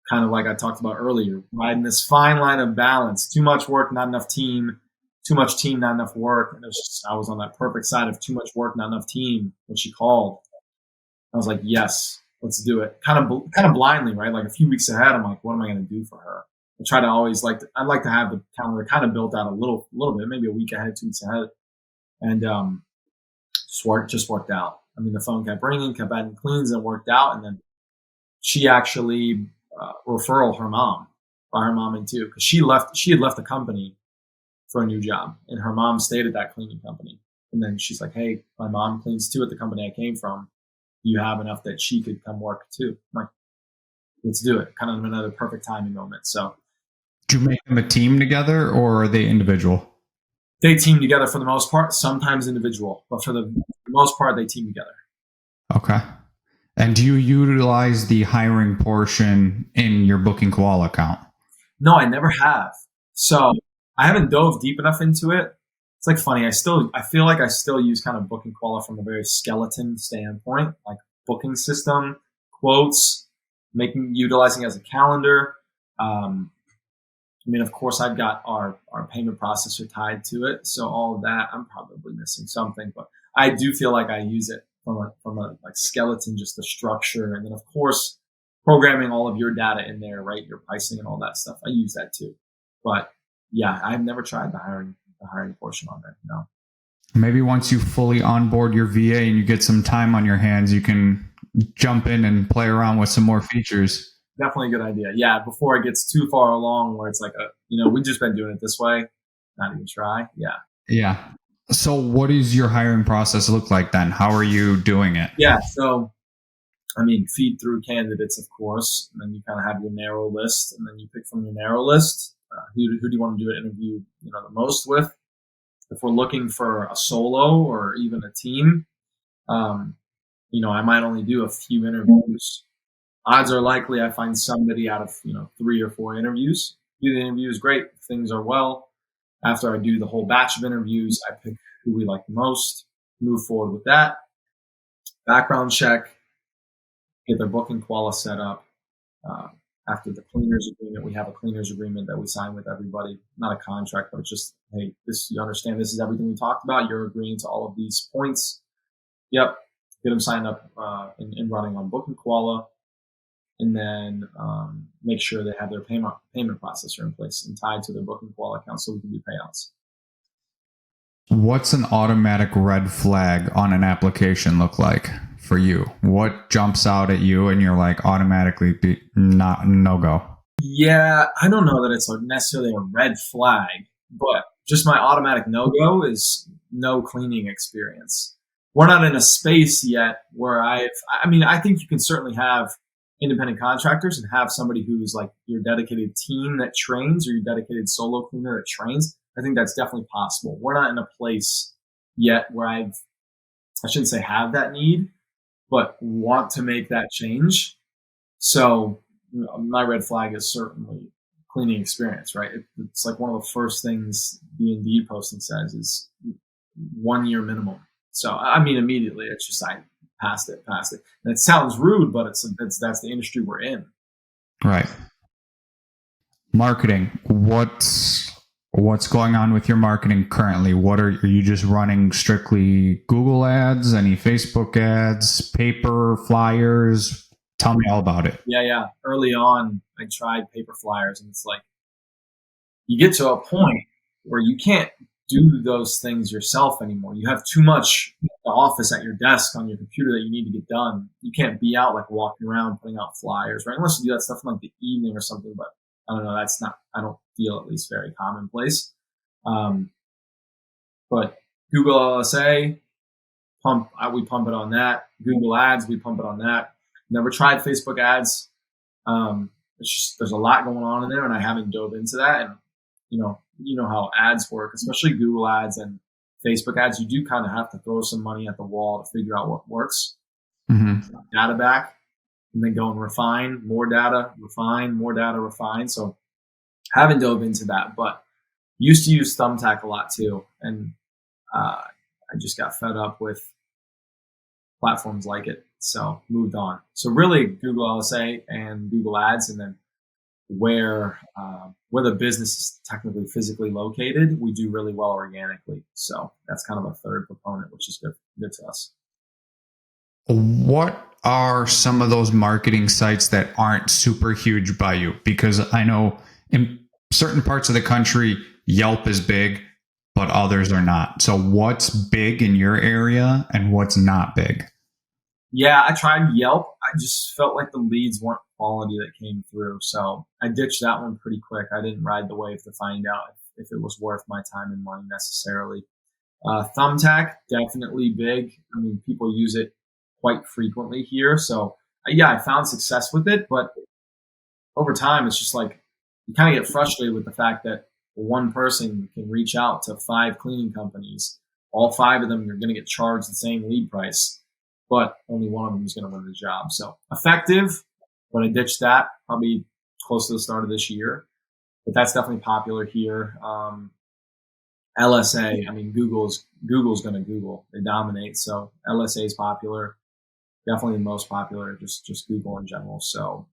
kind of like I talked about earlier, riding this fine line of balance. Too much work, not enough team. Too much team, not enough work. And I was on that perfect side of too much work, not enough team when she called. I was like, yes, let's do it. Kind of blindly, right? Like a few weeks ahead, I'm like, what am I going to do for her? I try to always I'd like to have the calendar kind of built out a little bit, maybe a week ahead, 2 weeks ahead. And just worked out. I mean, the phone kept ringing, kept adding cleans, and worked out. And then she actually referred her mom in too, because she had left the company for a new job, and her mom stayed at that cleaning company. And then she's like, hey, my mom cleans too at the company I came from. Do you have enough that she could come work too? I'm like, let's do it. Kind of another perfect timing moment. So, do you make them a team together, or are they individual? They team together for the most part, sometimes individual, but for the most part, they team together. Okay. And do you utilize the hiring portion in your Booking Koala account? No, I never have. So I haven't dove deep enough into it. It's like funny. I feel like I still use kind of Booking Koala from a very skeleton standpoint, like booking system, quotes, utilizing it as a calendar. I mean, of course, I've got our payment processor tied to it. So all of that, I'm probably missing something, but I do feel like I use it from a like skeleton, just the structure. And then of course, programming all of your data in there, right? Your pricing and all that stuff. I use that too. But yeah, I've never tried the hiring portion on there. No. Maybe once you fully onboard your VA and you get some time on your hands, you can jump in and play around with some more features. Definitely a good idea. Yeah, before it gets too far along where it's like we've just been doing it this way, not even try. Yeah. Yeah. So what does your hiring process look like then? How are you doing it? Yeah. So, I mean, feed through candidates, of course, and then you kind of have your narrow list, and then you pick from your narrow list who do you want to do an interview, the most with. If we're looking for a solo or even a team, I might only do a few interviews. Odds are likely I find somebody out of 3 or 4 interviews. Do the interviews, great. If things are well. After I do the whole batch of interviews, I pick who we like the most, move forward with that. Background check, get their Booking Koala set up. After the cleaners agreement, we have a cleaners agreement that we sign with everybody. Not a contract, but it's just, hey, you understand this is everything we talked about. You're agreeing to all of these points. Yep. Get them signed up and running on Booking Koala. And then make sure they have their payment processor in place and tied to their Booking Koala account so we can do payouts. What's an automatic red flag on an application look like for you? What jumps out at you and you're like automatically no go? Yeah, I don't know that it's necessarily a red flag, but just my automatic no go is no cleaning experience. We're not in a space yet where I think you can certainly have independent contractors and have somebody who's like your dedicated team that trains or your dedicated solo cleaner that trains. I think that's definitely possible. We're not in a place yet where I shouldn't say have that need, but want to make that change. So my red flag is certainly cleaning experience, right? It's like one of the first things the Indeed posting says is 1 year minimum. So I mean, immediately it's just I passed it. And it sounds rude, but that's the industry we're in. Right. Marketing. What's going on with your marketing currently? Are you just running strictly Google ads, any Facebook ads, paper, flyers? Tell me all about it. Yeah. Early on, I tried paper flyers, and it's like you get to a point where you can't do those things yourself anymore. You have too much at the office at your desk on your computer that you need to get done. You can't be out like walking around putting out flyers, right? Unless you do that stuff in like the evening or something. But I don't know. That's not. I don't feel at least very commonplace. But Google LSA, we pump it on that. Google Ads, we pump it on that. Never tried Facebook ads. It's just, there's a lot going on in there, and I haven't dove into that. And you know how ads work, especially Google ads and Facebook ads. You do kind of have to throw some money at the wall to figure out what works. Mm-hmm. Data back, and then go and refine more data, refine more data, refine. So haven't dove into that, but used to use Thumbtack a lot too, and I just got fed up with platforms like it, so moved on. So really, Google LSA and Google Ads, and then where the business is technically physically located, we do really well organically. So that's kind of a third component, which is good to us. What are some of those marketing sites that aren't super huge by you? Because I know in certain parts of the country, Yelp is big, but others are not. So what's big in your area and what's not big? Yeah, I tried Yelp. I just felt like the leads weren't quality that came through. So I ditched that one pretty quick. I didn't ride the wave to find out if it was worth my time and money necessarily. Thumbtack, definitely big. I mean, people use it quite frequently here. So yeah, I found success with it, but over time, it's just like you kind of get frustrated with the fact that one person can reach out to 5 cleaning companies. All 5 of them, you're going to get charged the same lead price, but only one of them is going to win the job. So effective, but I ditched that probably close to the start of this year. But that's definitely popular here. LSA, I mean, Google's going to Google. They dominate. So LSA is popular. Definitely the most popular, just Google in general. So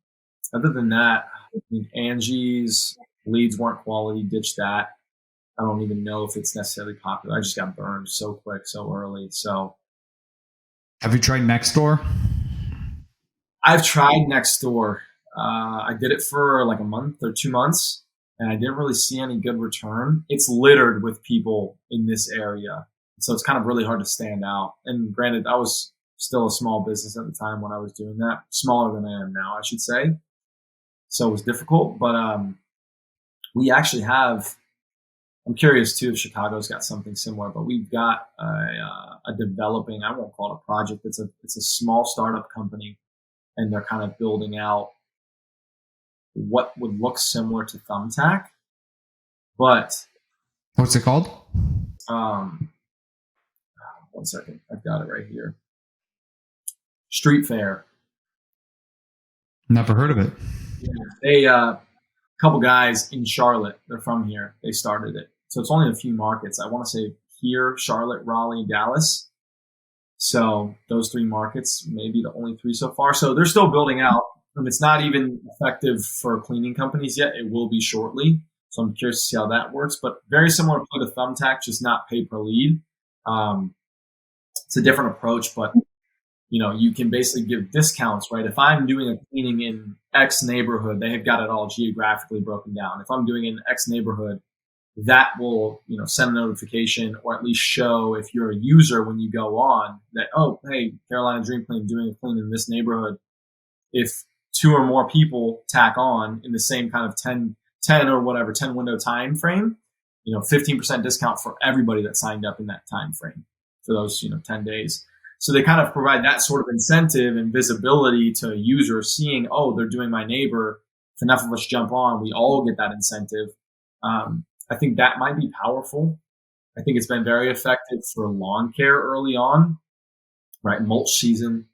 other than that, I mean, Angie's leads weren't quality, ditched that. I don't even know if it's necessarily popular. I just got burned so quick, so early. So have you tried Nextdoor? I've tried Nextdoor. I did it for like a month or 2 months, and I didn't really see any good return. It's littered with people in this area, so it's kind of really hard to stand out. And granted, I was still a small business at the time when I was doing that, smaller than I am now, I should say. So it was difficult, but we actually have. I'm curious too if Chicago's got something similar, but we've got a developing. I won't call it a project. It's a small startup company, and they're kind of building out what would look similar to Thumbtack, but what's it called? 1 second, I've got it right here. Street Fair. Never heard of it. Yeah. They a couple guys in Charlotte. They're from here. They started it, so it's only a few markets. I want to say here, Charlotte, Raleigh, Dallas. So those 3 markets, maybe the only 3 so far. So they're still building out, and it's not even effective for cleaning companies yet. It will be shortly. So I'm curious to see how that works. But very similar to Thumbtack, just not pay per lead. It's a different approach, but you can basically give discounts, right? If I'm doing a cleaning in X neighborhood, they have got it all geographically broken down. If I'm doing it in X neighborhood, that will, send a notification or at least show if you're a user when you go on that, oh, hey, Carolina Dream Clean doing a clean in this neighborhood. If 2 or more people tack on in the same kind of 10 or whatever, 10 window time frame, 15% discount for everybody that signed up in that time frame for those, 10 days. So they kind of provide that sort of incentive and visibility to a user seeing, oh, they're doing my neighbor. If enough of us jump on, we all get that incentive. I think that might be powerful. I think it's been very effective for lawn care early on, right? Mulch season,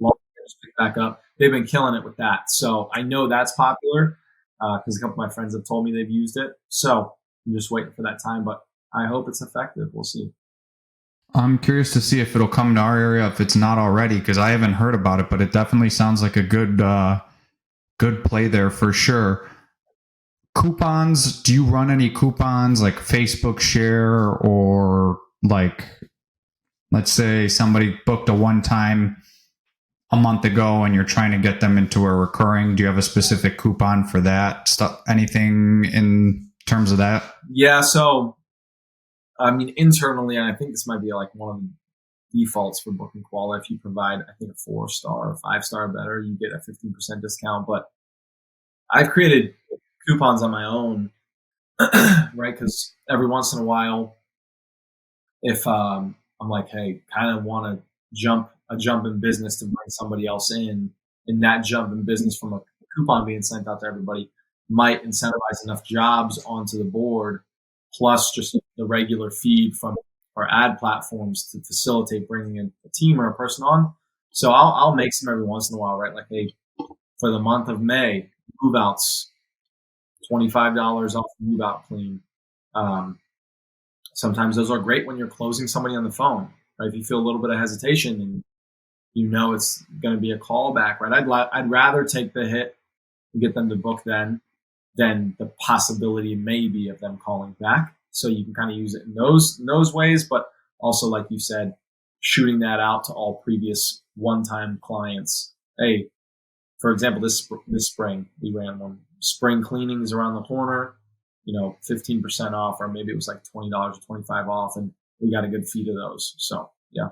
lawn care pick back up. They've been killing it with that. So I know that's popular because a couple of my friends have told me they've used it. So I'm just waiting for that time, but I hope it's effective. We'll see. I'm curious to see if it'll come to our area if it's not already, because I haven't heard about it, but it definitely sounds like a good play there for sure. Coupons, do you run any coupons like Facebook Share, or like, let's say somebody booked a one-time a month ago and you're trying to get them into a recurring, do you have a specific coupon for that stuff? Anything in terms of that? Yeah. So, I mean, internally, and I think this might be like one of the defaults for booking quality. If you provide, I think, a 4-star or 5-star better, you get a 15% discount. But I've created coupons on my own, right? Because every once in a while, if I'm like, hey, kind of want to jump in business to bring somebody else in, and that jump in business from a coupon being sent out to everybody might incentivize enough jobs onto the board, plus just the regular feed from our ad platforms to facilitate bringing in a team or a person on. So I'll make some every once in a while, right? Like, hey, for the month of May, move outs, $25 off the move out clean. Um, Sometimes those are great when you're closing somebody on the phone, right? If you feel a little bit of hesitation and you know it's going to be a callback, right? I'd rather take the hit and get them to book then than the possibility maybe of them calling back. So you can kind of use it in those ways, but also, like you said, shooting that out to all previous one-time clients. Hey, for example, this spring we ran one. Spring cleaning is around the corner. 15% off, or maybe it was like $20 or $25 off, and we got a good feed of those. So yeah.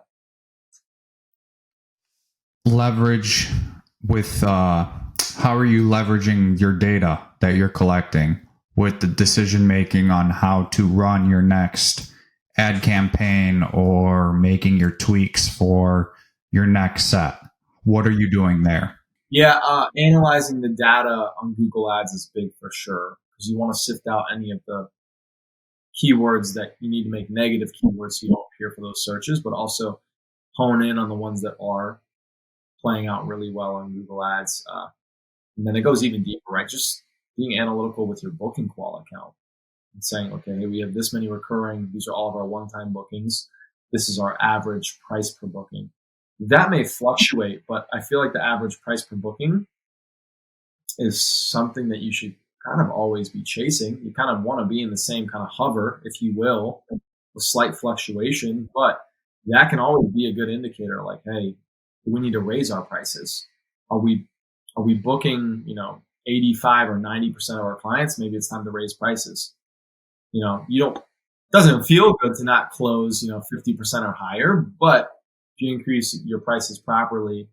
Leverage with how are you leveraging your data that you're collecting with the decision making on how to run your next ad campaign or making your tweaks for your next set? What are you doing there? Yeah, analyzing the data on Google Ads is big for sure, because you want to sift out any of the keywords that you need to make negative keywords so you don't appear for those searches, but also hone in on the ones that are playing out really well on Google Ads. And then it goes even deeper, right? Just being analytical with your booking qual account and saying, okay, hey, we have this many recurring. These are all of our one-time bookings. This is our average price per booking. That may fluctuate, but I feel like the average price per booking is something that you should kind of always be chasing. You kind of want to be in the same kind of hover, if you will, with slight fluctuation, but that can always be a good indicator. Like, hey, we need to raise our prices. Are we booking, 85 or 90% of our clients? Maybe it's time to raise prices. Doesn't feel good to not close, 50% or higher, but if you increase your prices properly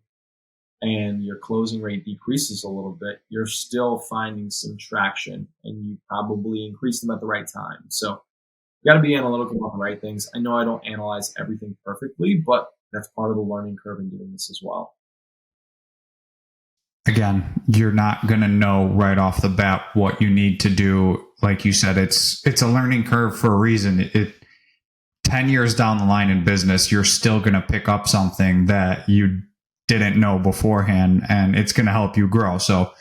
and your closing rate decreases a little bit, you're still finding some traction, and you probably increase them at the right time. So you got to be analytical about the right things. I know I don't analyze everything perfectly, but that's part of the learning curve in doing this as well. Again, you're not going to know right off the bat what you need to do. Like you said, it's a learning curve for a reason. 10 years down the line in business, you're still going to pick up something that you didn't know beforehand, and it's going to help you grow. So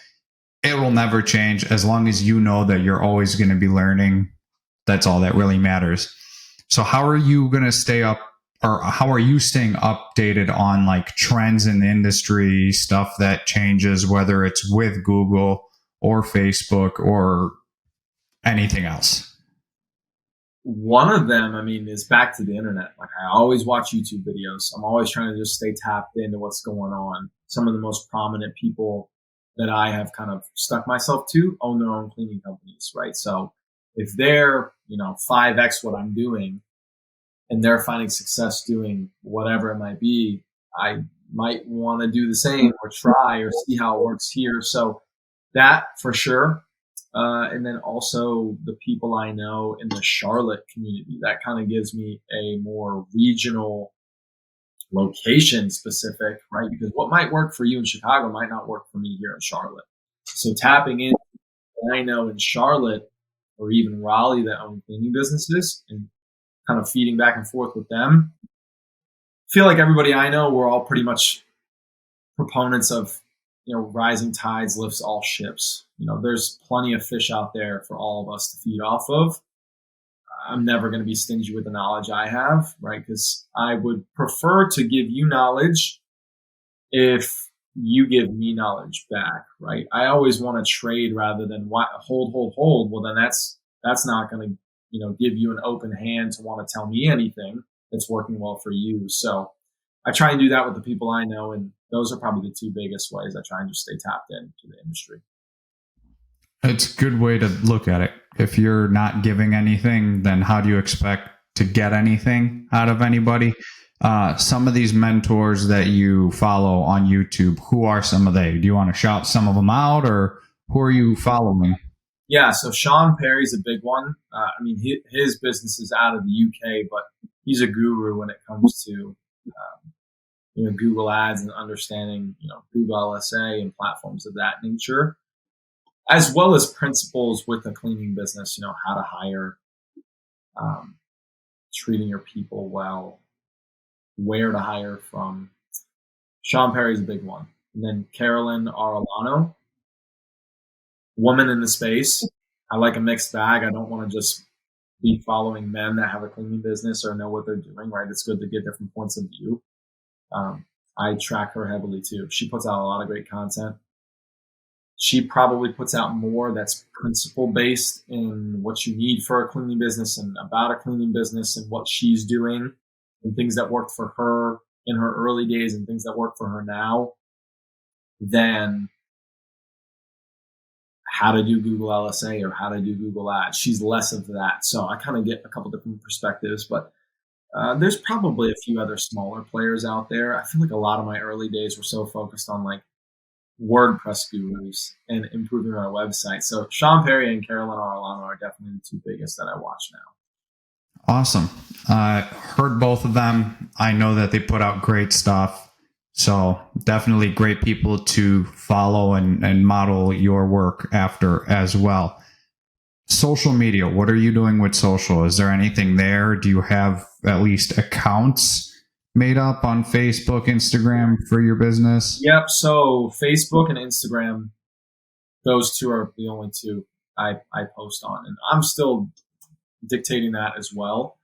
it will never change as long as you know that you're always going to be learning. That's all that really matters. So how are you going to stay up, or how are you staying updated on like trends in the industry, stuff that changes, whether it's with Google or Facebook or anything else? One of them, is back to the internet. Like, I always watch YouTube videos. I'm always trying to just stay tapped into what's going on. Some of the most prominent people that I have kind of stuck myself to own their own cleaning companies, right? So if they're, 5x what I'm doing, and they're finding success doing whatever it might be, I might want to do the same or try or see how it works here. So that for sure. And then also the people I know in the Charlotte community, that kind of gives me a more regional, location specific, right? Because what might work for you in Chicago might not work for me here in Charlotte. So tapping in, I know in Charlotte or even Raleigh that own cleaning businesses, and kind of feeding back and forth with them. I feel like everybody I know, we're all pretty much proponents of, rising tides lifts all ships. There's plenty of fish out there for all of us to feed off of. I'm never going to be stingy with the knowledge I have, right? Because I would prefer to give you knowledge if you give me knowledge back, right? I always want to trade rather than hold. Well, then that's not going to, give you an open hand to want to tell me anything that's working well for you. So I try and do that with the people I know, and those are probably the two biggest ways I try and just stay tapped into the industry. It's a good way to look at it. If you're not giving anything, then how do you expect to get anything out of anybody? Some of these mentors that you follow on YouTube, who are some of they? Do you want to shout some of them out, or who are you following? Yeah, so Sean Perry's a big one. I mean, his business is out of the UK, but he's a guru when it comes to Google Ads and understanding Google LSA and platforms of that nature, as well as principles with a cleaning business. How to hire, treating your people well, where to hire from. Sean Perry's a big one, and then Carolyn Arellano, woman in the space. I like a mixed bag. I don't want to just be following men that have a cleaning business or know what they're doing, right? It's good to get different points of view. I track her heavily too. She puts out a lot of great content. She probably puts out more that's principle based in what you need for a cleaning business and about a cleaning business and what she's doing and things that worked for her in her early days and things that work for her now than how to do Google LSA or how to do Google Ads. She's less of that. So I kind of get a couple different perspectives, but there's probably a few other smaller players out there. I feel like a lot of my early days were so focused on like WordPress gurus and improving our website. So Sean Perry and Carolyn Arellano are definitely the two biggest that I watch now. Awesome. Heard both of them. I know that they put out great stuff. So definitely great people to follow and model your work after as well. Social media, what are you doing with social? Is there anything there? Do you have at least accounts made up on Facebook, Instagram for your business? Yep. So Facebook and Instagram, those two are the only two I post on, and I'm still dictating that as well.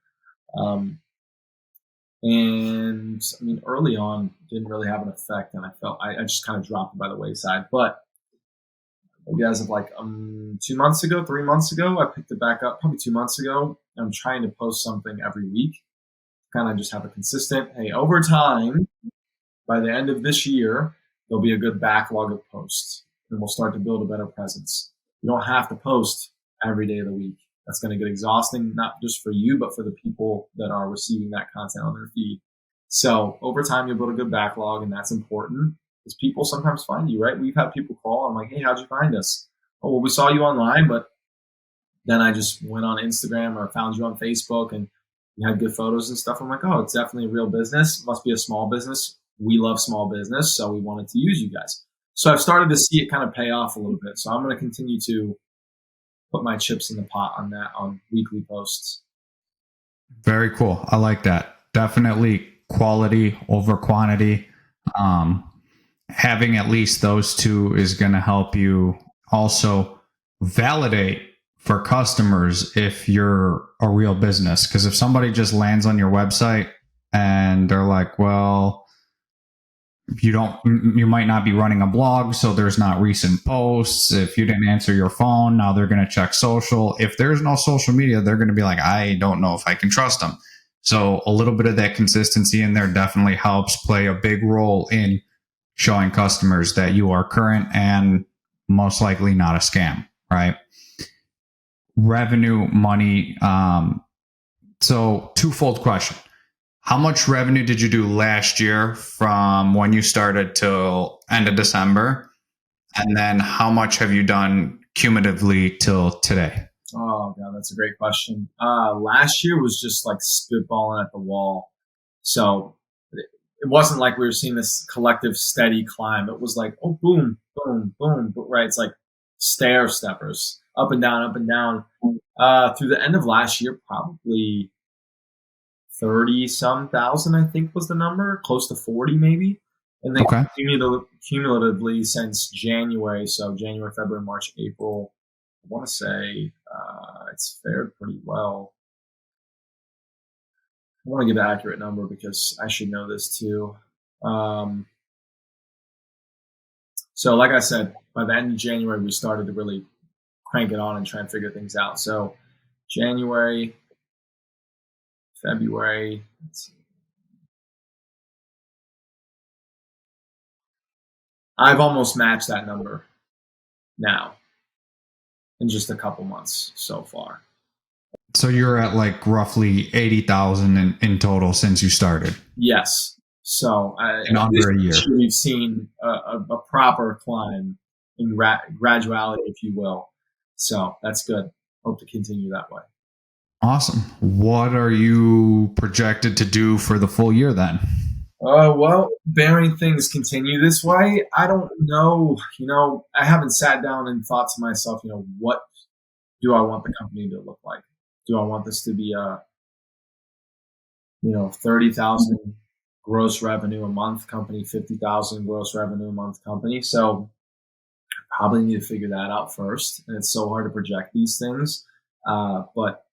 And I mean, early on didn't really have an effect, and I felt I just kind of dropped it by the wayside. But maybe as of like 2 months ago, 3 months ago, I picked it back up. Probably 2 months ago. I'm trying to post something every week, kind of just have a consistent. Hey, over time, by the end of this year, there'll be a good backlog of posts, and we'll start to build a better presence. You don't have to post every day of the week. That's going to get exhausting, not just for you, but for the people that are receiving that content on their feed. So over time, you'll build a good backlog, and that's important because people sometimes find you, right? We've had people call. I'm like, hey, how'd you find us? Oh, well, we saw you online, but then I just went on Instagram or found you on Facebook, and you had good photos and stuff. I'm like, oh, it's definitely a real business. Must be a small business. We love small business, so we wanted to use you guys. So I've started to see it kind of pay off a little bit. So I'm going to continue to put my chips in the pot on that on weekly posts. Very cool. I like that. Definitely quality over quantity. Having at least those two is going to help you also validate for customers if you're a real business. Because if somebody just lands on your website and they're like, well, you might not be running a blog, so there's not recent posts. If you didn't answer your phone, now they're going to check social. If there's no social media, they're going to be like, I don't know if I can trust them. So a little bit of that consistency in there definitely helps play a big role in showing customers that you are current and most likely not a scam, right? Revenue, money. So twofold question. How much revenue did you do last year from when you started till end of December? And then how much have you done cumulatively till today? Oh, God, that's a great question. Last year was just like spitballing at the wall. So it wasn't like we were seeing this collective steady climb. It was like, oh, boom, boom, boom, right? It's like stair steppers, up and down, up and down. Through the end of last year, probably 30-some thousand, I think was the number, close to 40 maybe. And then Okay. cumulatively since January, so January, February, March, April, I want to say it's fared pretty well. I want to give an accurate number because I should know this too. So like I said, by the end of January, we started to really crank it on and try and figure things out. So January, February, I've almost matched that number now in just a couple months so far. So you're at like roughly 80,000 in total since you started. Yes. So in under a year. We've seen a proper climb in graduality, if you will. So that's good. Hope to continue that way. Awesome. What are you projected to do for the full year then? Well, bearing things continue this way, I don't know. I haven't sat down and thought to myself, what do I want the company to look like? Do I want this to be a, 30,000 gross revenue a month company, 50,000 gross revenue a month company? So I probably need to figure that out first. And it's so hard to project these things. But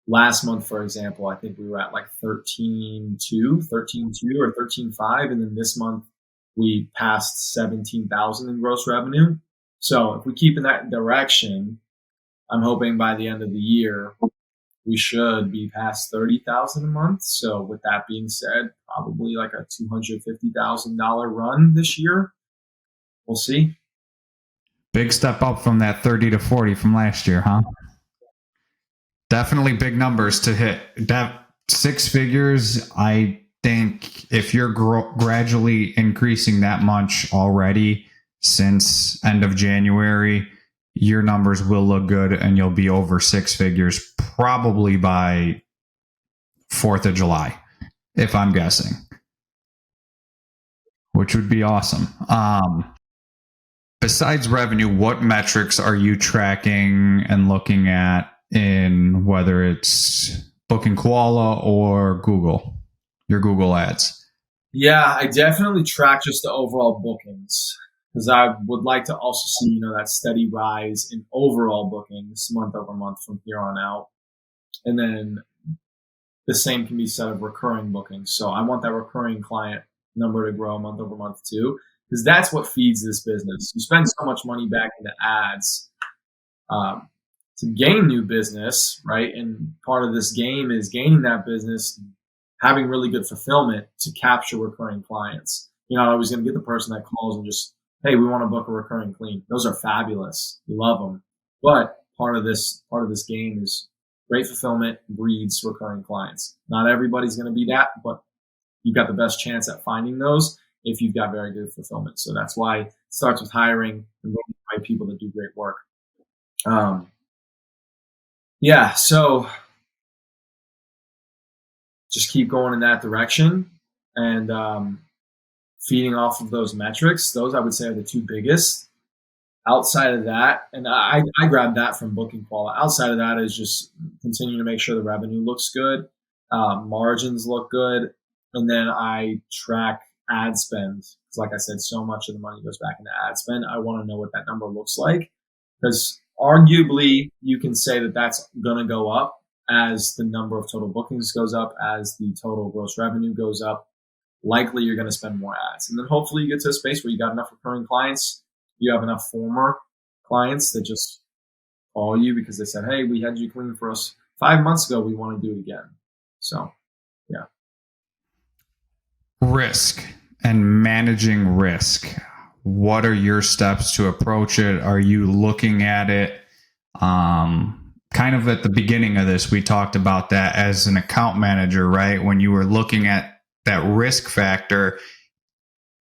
last month, for example, I think we were at like 13.2 or 13.5. And then this month we passed 17,000 in gross revenue. So if we keep in that direction, I'm hoping by the end of the year, we should be past 30,000 a month. So with that being said, probably like a $250,000 run this year. We'll see. Big step up from that 30 to 40 from last year, huh? Definitely big numbers to hit. That 6 figures, I think if you're gradually increasing that much already since end of January, your numbers will look good and you'll be over 6 figures probably by 4th of July, if I'm guessing, which would be awesome. Besides revenue, what metrics are you tracking and looking at in whether it's Booking Koala or Google, your Google ads? Yeah, I definitely track just the overall bookings because I would like to also see, that steady rise in overall bookings month over month from here on out. And then the same can be said of recurring bookings. So I want that recurring client number to grow month over month too, because that's what feeds this business. You spend so much money back into ads to gain new business, right? And part of this game is gaining that business, having really good fulfillment to capture recurring clients. You're not always going to get the person that calls and just, hey, we want to book a recurring clean. Those are fabulous. We love them. But part of this game is great fulfillment breeds recurring clients. Not everybody's going to be that, but you've got the best chance at finding those if you've got very good fulfillment. So that's why it starts with hiring and looking for the right people that do great work. So just keep going in that direction and feeding off of those metrics. Those I would say are the two biggest. Outside of that, and I grabbed that from Booking Koala. Outside of that is just continuing to make sure the revenue looks good, margins look good, and then I track ad spend. Because like I said, so much of the money goes back into ad spend. I want to know what that number looks like because arguably you can say that that's going to go up as the number of total bookings goes up, as the total gross revenue goes up. Likely you're going to spend more ads. And then hopefully you get to a space where you got enough recurring clients. You have enough former clients that just call you because they said, hey, we had you clean for us 5 months ago. We want to do it again. So, yeah. Risk and managing risk. What are your steps to approach it? Are you looking at it? Kind of at the beginning of this, we talked about that as an account manager, right? When you were looking at that risk factor,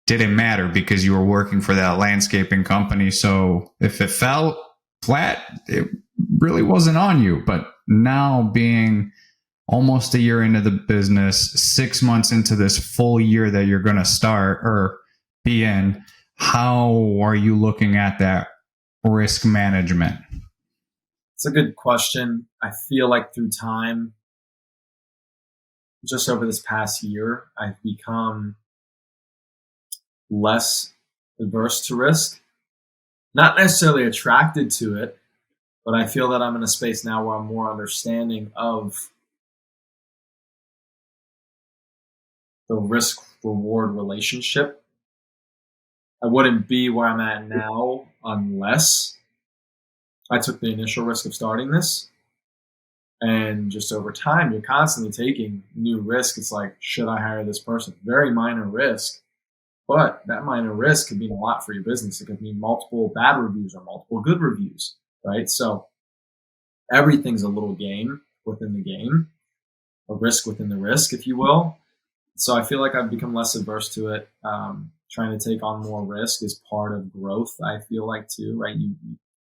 didn't matter because you were working for that landscaping company. So if it fell flat, it really wasn't on you. But now being almost a year into the business, 6 months into this full year that you're going to start or be in, how are you looking at that risk management? It's a good question. I feel like through time, just over this past year, I've become less averse to risk. Not necessarily attracted to it, but I feel that I'm in a space now where I'm more understanding of the risk-reward relationship. I wouldn't be where I'm at now unless I took the initial risk of starting this. And just over time, you're constantly taking new risk. It's like, should I hire this person? Very minor risk. But that minor risk could mean a lot for your business. It could mean multiple bad reviews or multiple good reviews, right? So everything's a little game within the game, a risk within the risk, if you will. So I feel like I've become less averse to it. Trying to take on more risk is part of growth, I feel like, too, right?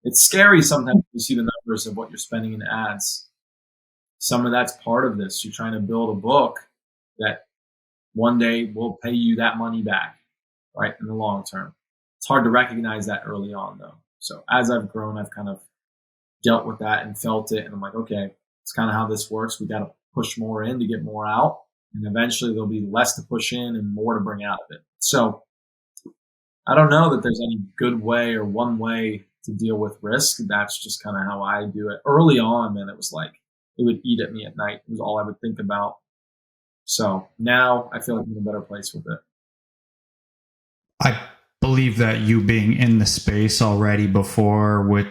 It's scary sometimes you see the numbers of what you're spending in ads. Some of that's part of this. You're trying to build a book that one day will pay you that money back, right, in the long term. It's hard to recognize that early on, though. So as I've grown, I've kind of dealt with that and felt it. And I'm like, okay, it's kind of how this works. We got to push more in to get more out. And eventually there'll be less to push in and more to bring out of it. So I don't know that there's any good way or one way to deal with risk. That's just kind of how I do it. Early on, man, it was like it would eat at me at night. It was all I would think about. So now I feel like I'm in a better place with it. I believe that you being in the space already before with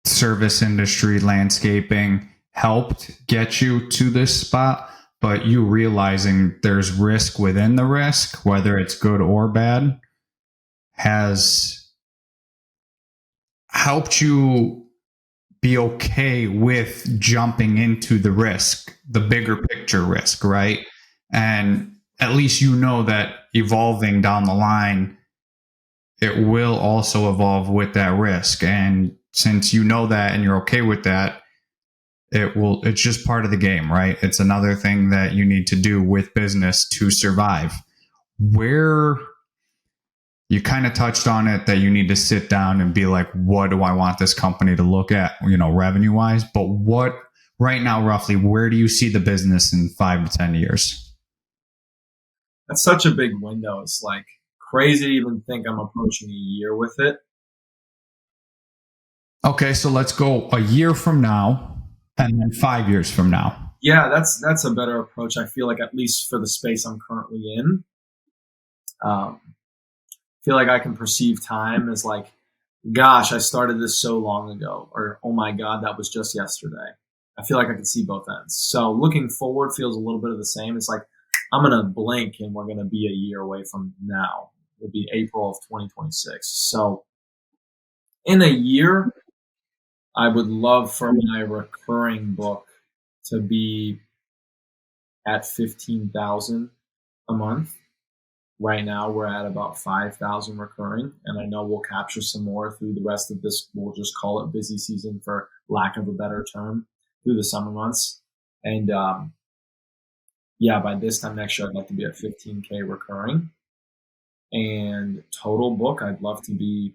service industry landscaping helped get you to this spot, but you realizing there's risk within the risk, whether it's good or bad, has helped you be okay with jumping into the risk, the bigger picture risk, right? And at least you know that evolving down the line, it will also evolve with that risk. And since you know that and you're okay with that, it's just part of the game, right? It's another thing that you need to do with business to survive. Where you kind of touched on it, that you need to sit down and be like, what do I want this company to look at, revenue wise? But what right now, roughly, where do you see the business in 5 to 10 years? That's such a big window. It's like crazy to even think I'm approaching a year with it. Okay, so let's go a year from now and then 5 years from now. Yeah, that's a better approach. I feel like, at least for the space I'm currently in. Feel like I can perceive time as like, gosh, I started this so long ago, or oh my God, that was just yesterday. I feel like I can see both ends. So looking forward feels a little bit of the same. It's like I'm going to blink and we're going to be a year away from now. It'll be April of 2026. So in a year, I would love for my recurring book to be at 15,000 a month. Right now, we're at about 5,000 recurring, and I know we'll capture some more through the rest of this. We'll just call it busy season, for lack of a better term, through the summer months. And by this time next year, I'd like to be at 15K recurring. And total book, I'd love to be,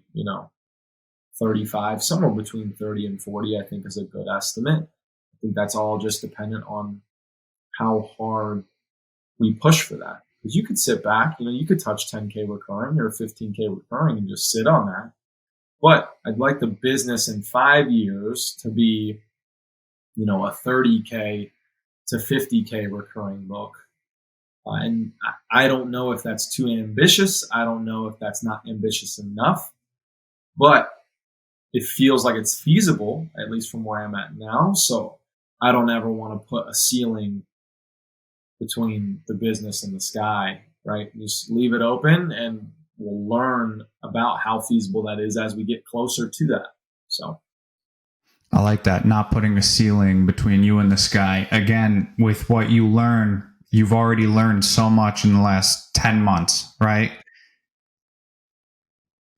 35, somewhere between 30 and 40, I think is a good estimate. I think that's all just dependent on how hard we push for that. Because you could sit back, you could touch 10K recurring or 15K recurring and just sit on that. But I'd like the business in 5 years to be, a 30K to 50K recurring book. And I don't know if that's too ambitious. I don't know if that's not ambitious enough. But it feels like it's feasible, at least from where I'm at now. So I don't ever want to put a ceiling between the business and the sky, right? Just leave it open and we'll learn about how feasible that is as we get closer to that. So I like that. Not putting a ceiling between you and the sky. Again, with what you learn, you've already learned so much in the last 10 months, right?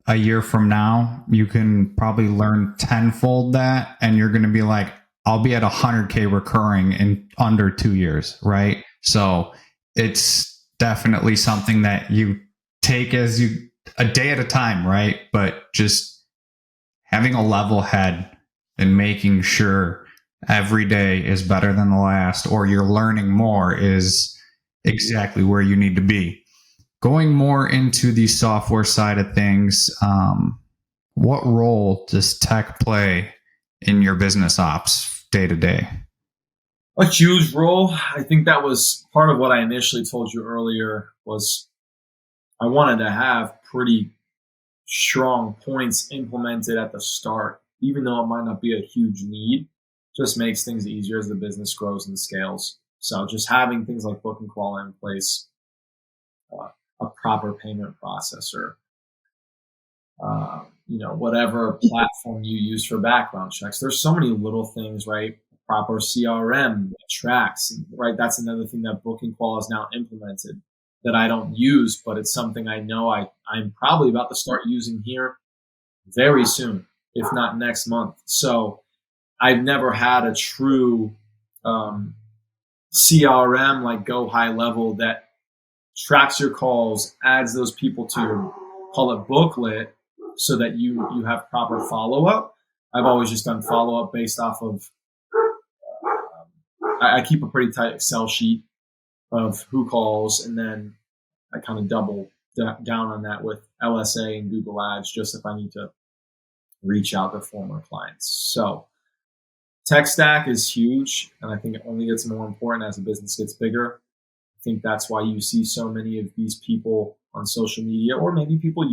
A year from now, you can probably learn tenfold that, and you're going to be like, I'll be at 100K recurring in under 2 years, right? So it's definitely something that you take as a day at a time, right? But just having a level head and making sure every day is better than the last, or you're learning more, is exactly where you need to be. Going more into the software side of things, what role does tech play in your business ops day to day? A huge role. I think that was part of what I initially told you earlier, was I wanted to have pretty strong points implemented at the start, even though it might not be a huge need. Just makes things easier as the business grows and scales. So just having things like booking quality in place. a proper payment processor, whatever platform you use for background checks. There's so many little things, right? Proper CRM that tracks, right? That's another thing that Booking Qual has now implemented that I don't use, but it's something I know I'm probably about to start using here very soon, if not next month. So I've never had a true CRM like Go High Level that tracks your calls, adds those people to your, call it booklet, so that you have proper follow-up. I've always just done follow-up based off of, I keep a pretty tight Excel sheet of who calls, and then I kind of double down on that with LSA and Google Ads, just if I need to reach out to former clients. So tech stack is huge, and I think it only gets more important as the business gets bigger. I think that's why you see so many of these people on social media, or maybe people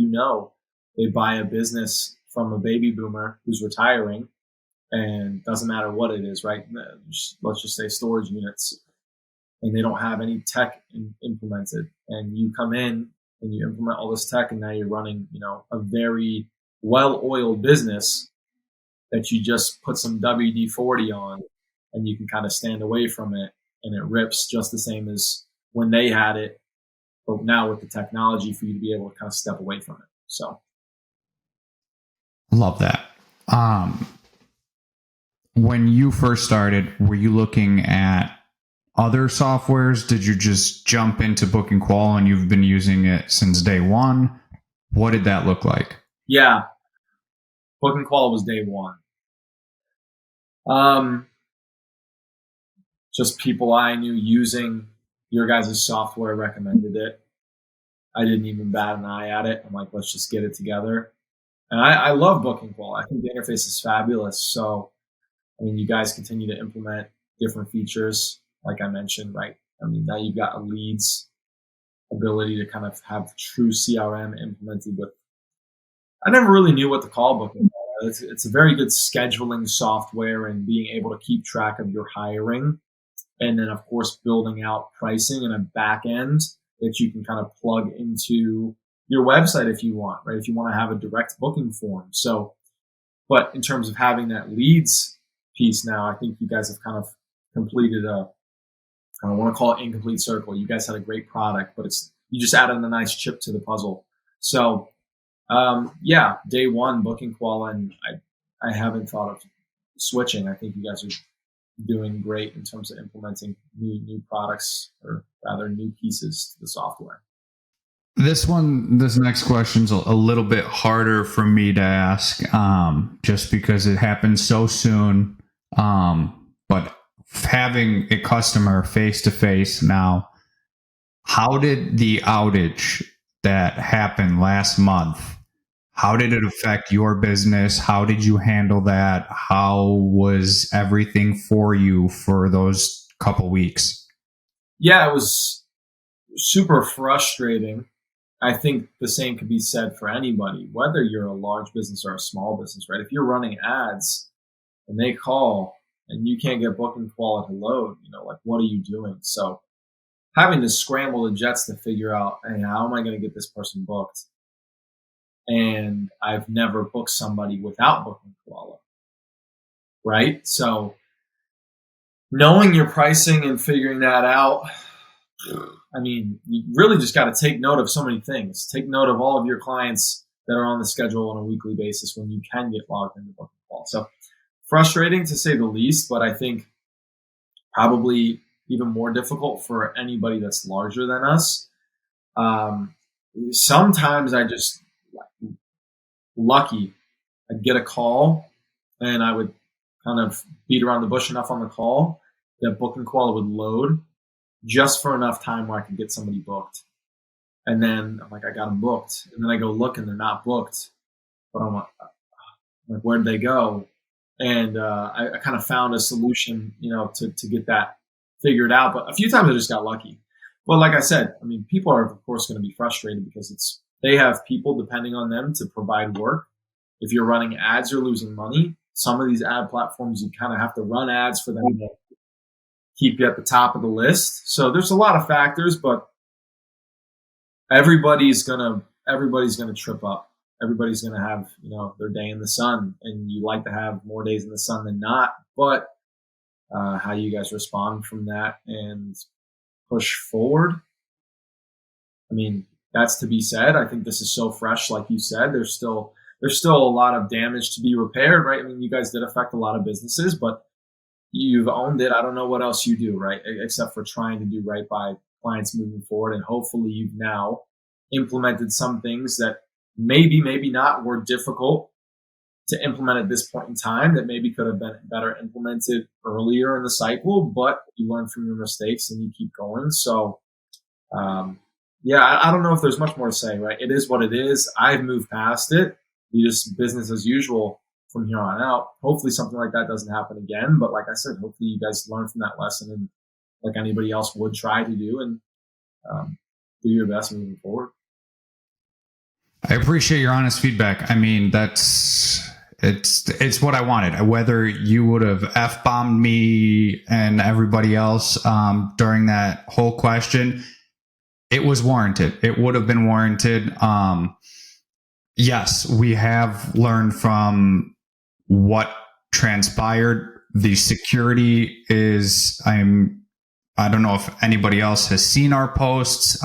they buy a business from a baby boomer who's retiring, and doesn't matter what it is, right? Let's just say storage units, and they don't have any tech implemented. And you come in and you implement all this tech, and now you're running, a very well-oiled business that you just put some WD-40 on, and you can kind of stand away from it, and it rips just the same as when they had it, but now with the technology for you to be able to kind of step away from it. So love that. When you first started, were you looking at other softwares? Did you just jump into Booking Qual and you've been using it since day one? What did that look like? Yeah, Booking Qual was day one. Just people I knew using your guys' software recommended it. I didn't even bat an eye at it. I'm like, let's just get it together. And I love Booking Qual. I think the interface is fabulous. So, you guys continue to implement different features, like I mentioned, right? Now you've got a leads ability to kind of have true CRM implemented with. I never really knew what to call Booking Qual. It's a very good scheduling software and being able to keep track of your hiring. And then, of course, building out pricing and a back end that you can kind of plug into your website if you want, right? If you want to have a direct booking form. So, but in terms of having that leads piece now, I think you guys have kind of completed I don't want to call it incomplete circle. You guys had a great product, but you just added a nice chip to the puzzle. So, day one, Booking Qual, and I haven't thought of switching. I think you guys are doing great in terms of implementing new products, or rather new pieces to the software. This next question's a little bit harder for me to ask, just because it happened so soon. But having a customer face to face now, how did the outage that happened last month, how did it affect your business? How did you handle that? How was everything for you for those couple weeks? Yeah, it was super frustrating. I think the same could be said for anybody, whether you're a large business or a small business, right? If you're running ads and they call and you can't get Booking Qual to load, what are you doing? So having to scramble the jets to figure out, hey, how am I going to get this person booked? And I've never booked somebody without Booking Qual, right? So knowing your pricing and figuring that out, you really just got to take note of so many things. Take note of all of your clients that are on the schedule on a weekly basis when you can get logged into Booking Qual. So frustrating to say the least, but I think probably even more difficult for anybody that's larger than us. Sometimes I just lucky. I'd get a call and I would kind of beat around the bush enough on the call that Booking Qual would load just for enough time where I could get somebody booked. And then I'm like, I got them booked. And then I go look and they're not booked. But I'm like, where'd they go? And I kind of found a solution, to get that figured out. But a few times I just got lucky. But like I said, people are, of course, going to be frustrated because they have people depending on them to provide work. If you're running ads, you're losing money. Some of these ad platforms, you kind of have to run ads for them to keep you at the top of the list. So there's a lot of factors, but everybody's gonna trip up. Everybody's gonna have, their day in the sun, and you like to have more days in the sun than not. But how you guys respond from that and push forward, I mean, that's to be said. I think this is so fresh, like you said. There's still a lot of damage to be repaired, right? I mean, you guys did affect a lot of businesses, but you've owned it. I don't know what else you do, right? Except for trying to do right by clients moving forward. And hopefully you've now implemented some things that maybe not were difficult to implement at this point in time, that maybe could have been better implemented earlier in the cycle, but you learn from your mistakes and you keep going. So, I don't know if there's much more to say, right? It is what it is. I've moved past it. You just business as usual from here on out. Hopefully something like that doesn't happen again. But like I said, hopefully you guys learn from that lesson, and like anybody else would try to do, and do your best moving forward. I appreciate your honest feedback. I mean, it's what I wanted. Whether you would have F-bombed me and everybody else during that whole question, it was warranted. It would have been warranted. Yes, we have learned from what transpired. The security is, I don't know if anybody else has seen our posts.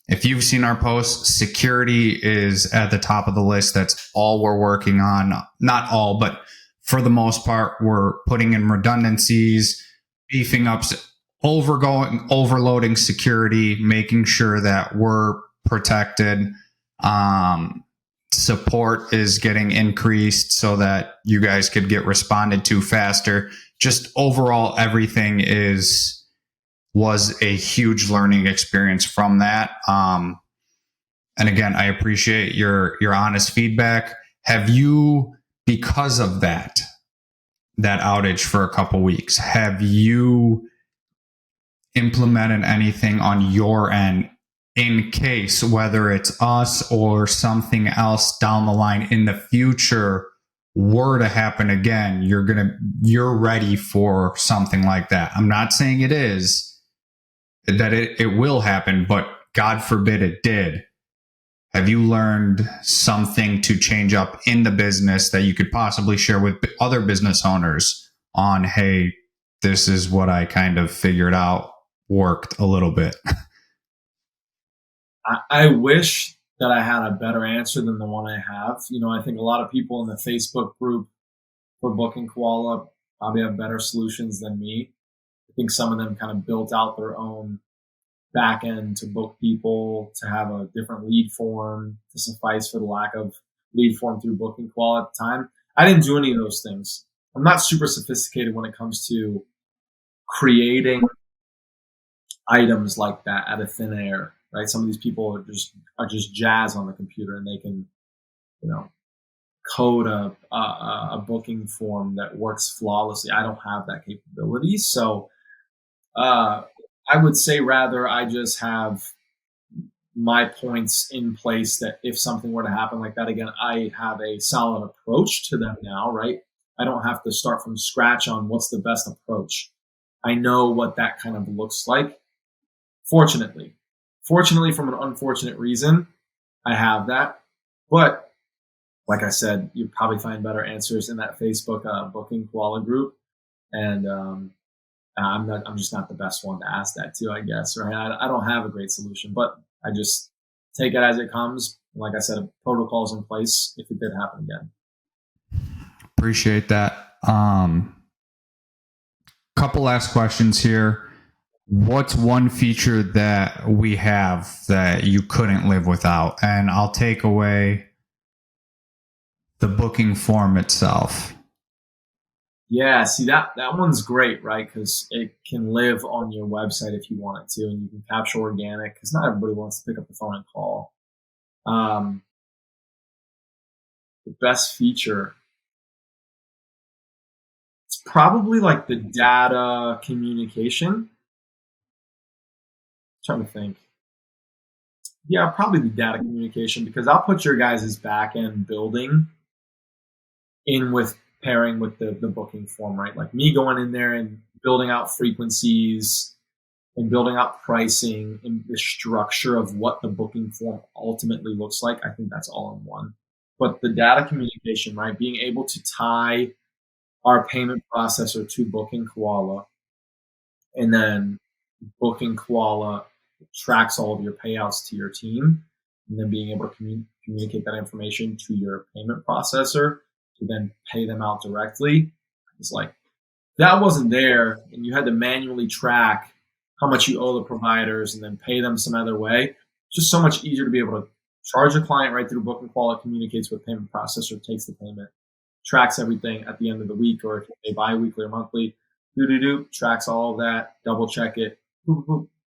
If you've seen our posts, security is at the top of the list. That's all we're working on. Not all, but for the most part, we're putting in redundancies, beefing up, overloading security, making sure that we're protected. Support is getting increased so that you guys could get responded to faster. Just overall, everything was a huge learning experience from that. And again, I appreciate your honest feedback. Have you, because of that outage for a couple weeks, have you implemented anything on your end in case, whether it's us or something else down the line in the future were to happen again, you're ready for something like that? I'm not saying it will happen, but God forbid it did. Have you learned something to change up in the business that you could possibly share with other business owners on, hey, this is what I kind of figured out worked a little bit? I wish that I had a better answer than the one I have. I think a lot of people in the Facebook group for Booking Koala probably have better solutions than me. I think some of them kind of built out their own back end to book people, to have a different lead form to suffice for the lack of lead form through Booking Koala at the time. I didn't do any of those things. I'm not super sophisticated when it comes to creating items like that out of thin air, right? Some of these people are just jazz on the computer, and they can, code a booking form that works flawlessly. I don't have that capability. So, I would say rather I just have my points in place that if something were to happen like that again, I have a solid approach to them now, right? I don't have to start from scratch on what's the best approach. I know what that kind of looks like. Fortunately, from an unfortunate reason, I have that. But like I said, you probably find better answers in that Facebook Booking Koala group. And I'm just not the best one to ask that to, I guess, right? I don't have a great solution, but I just take it as it comes. Like I said, protocols in place if it did happen again. Appreciate that. Couple last questions here. What's one feature that we have that you couldn't live without? And I'll take away the booking form itself. Yeah, see that one's great, right? Because it can live on your website if you want it to, and you can capture organic, because not everybody wants to pick up the phone and call. The best feature, it's probably like the data communication. I'm trying to think. Yeah, probably the data communication, because I'll put your guys' back end building in with pairing with the booking form, right? Like me going in there and building out frequencies, and building out pricing and the structure of what the booking form ultimately looks like, I think that's all in one. But the data communication, right? Being able to tie our payment processor to Booking Koala, and then Booking Koala tracks all of your payouts to your team, and then being able to communicate that information to your payment processor to then pay them out directly. It's like that wasn't there, and you had to manually track how much you owe the providers and then pay them some other way. It's just so much easier to be able to charge a client right through Booking Koala, communicates with payment processor, takes the payment, tracks everything at the end of the week, or if you pay bi-weekly or monthly, tracks all of that, double check it,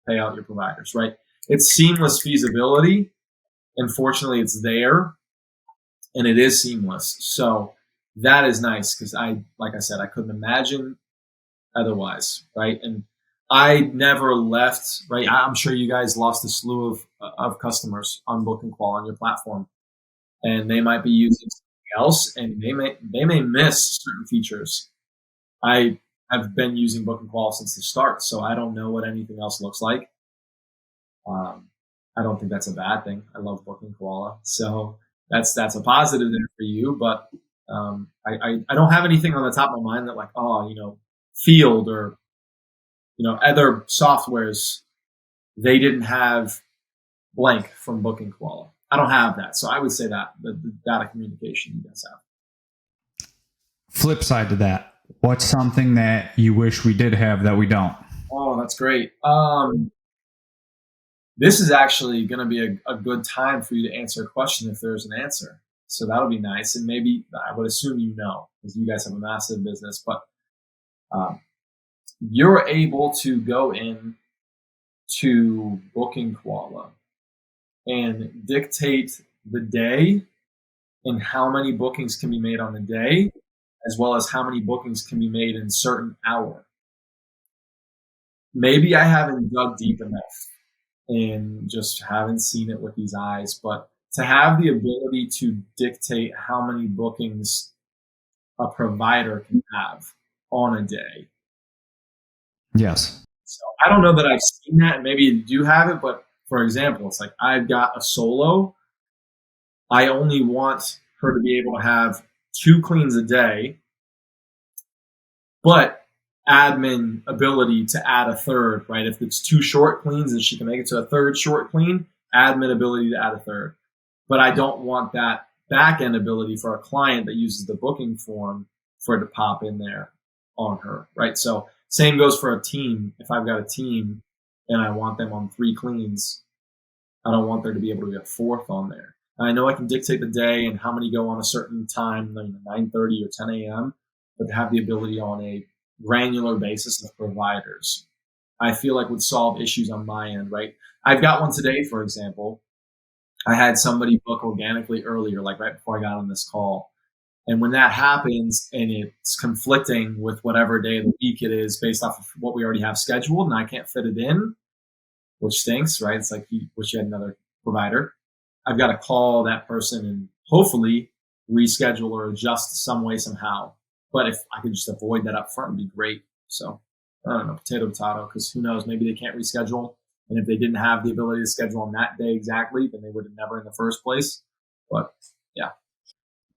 pay out your providers, right? It's seamless feasibility. And fortunately, it's there, and it is seamless. So that is nice because like I said, I couldn't imagine otherwise, right? And I never left, right? I'm sure you guys lost a slew of customers on Booking Koala on your platform, and they might be using something else, and they may miss certain features. I have been using Booking Koala since the start, so I don't know what anything else looks like. I don't think that's a bad thing. I love Booking Koala, so that's a positive there for you. But I don't have anything on the top of my mind that like, Field or other softwares, they didn't have blank from Booking Koala. I don't have that, so I would say that the data communication you guys have. Flip side to that, what's something that you wish we did have that we don't? Oh, that's great. This is actually going to be a good time for you to answer a question if there's an answer. So that'll be nice. And maybe I would assume because you guys have a massive business, but you're able to go in to Booking Koala and dictate the day and how many bookings can be made on the day, as well as how many bookings can be made in certain hour. Maybe I haven't dug deep enough and just haven't seen it with these eyes, but to have the ability to dictate how many bookings a provider can have on a day. Yes. So I don't know that I've seen that, and maybe you do have it, but for example, it's like I've got a solo. I only want her to be able to have 2 cleans a day, but admin ability to add a third, right? If it's 2 short cleans and she can make it to a third short clean, admin ability to add a third. But I don't want that back end ability for a client that uses the booking form for it to pop in there on her, right? So same goes for a team. If I've got a team and I want them on 3 cleans, I don't want there to be able to be a 4th on there. And I know I can dictate the day and how many go on a certain time, like 9:30 or 10 a.m., but to have the ability on a granular basis of providers, I feel like would solve issues on my end, right? I've got one today, for example. I had somebody book organically earlier, like right before I got on this call. And when that happens and it's conflicting with whatever day of the week it is based off of what we already have scheduled and I can't fit it in, which stinks, right? It's like you wish you had another provider. I've got to call that person and hopefully reschedule or adjust some way, somehow. But if I could just avoid that up front, it'd be great. So I don't know, potato, because who knows? Maybe they can't reschedule. And if they didn't have the ability to schedule on that day exactly, then they would have never in the first place. But yeah.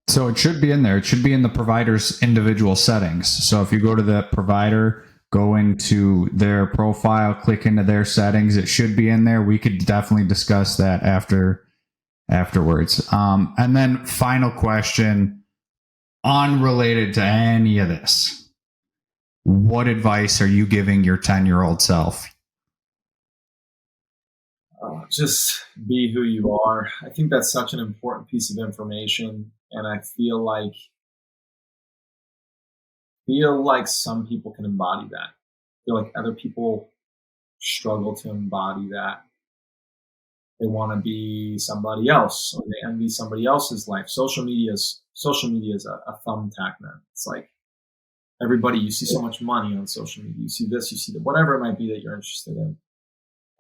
So it should be in there. It should be in the provider's individual settings. So if you go to the provider, go into their profile, click into their settings, it should be in there. We could definitely discuss that afterwards. And then final question, unrelated to any of this. What advice are you giving your 10-year-old self? Just be who you are. I think that's such an important piece of information. And I feel like some people can embody that. I feel like other people struggle to embody that. They want to be somebody else, or they envy somebody else's life. Social media is a thumbtack, man. It's like everybody, you see so much money on social media. You see this, you see that, whatever it might be that you're interested in.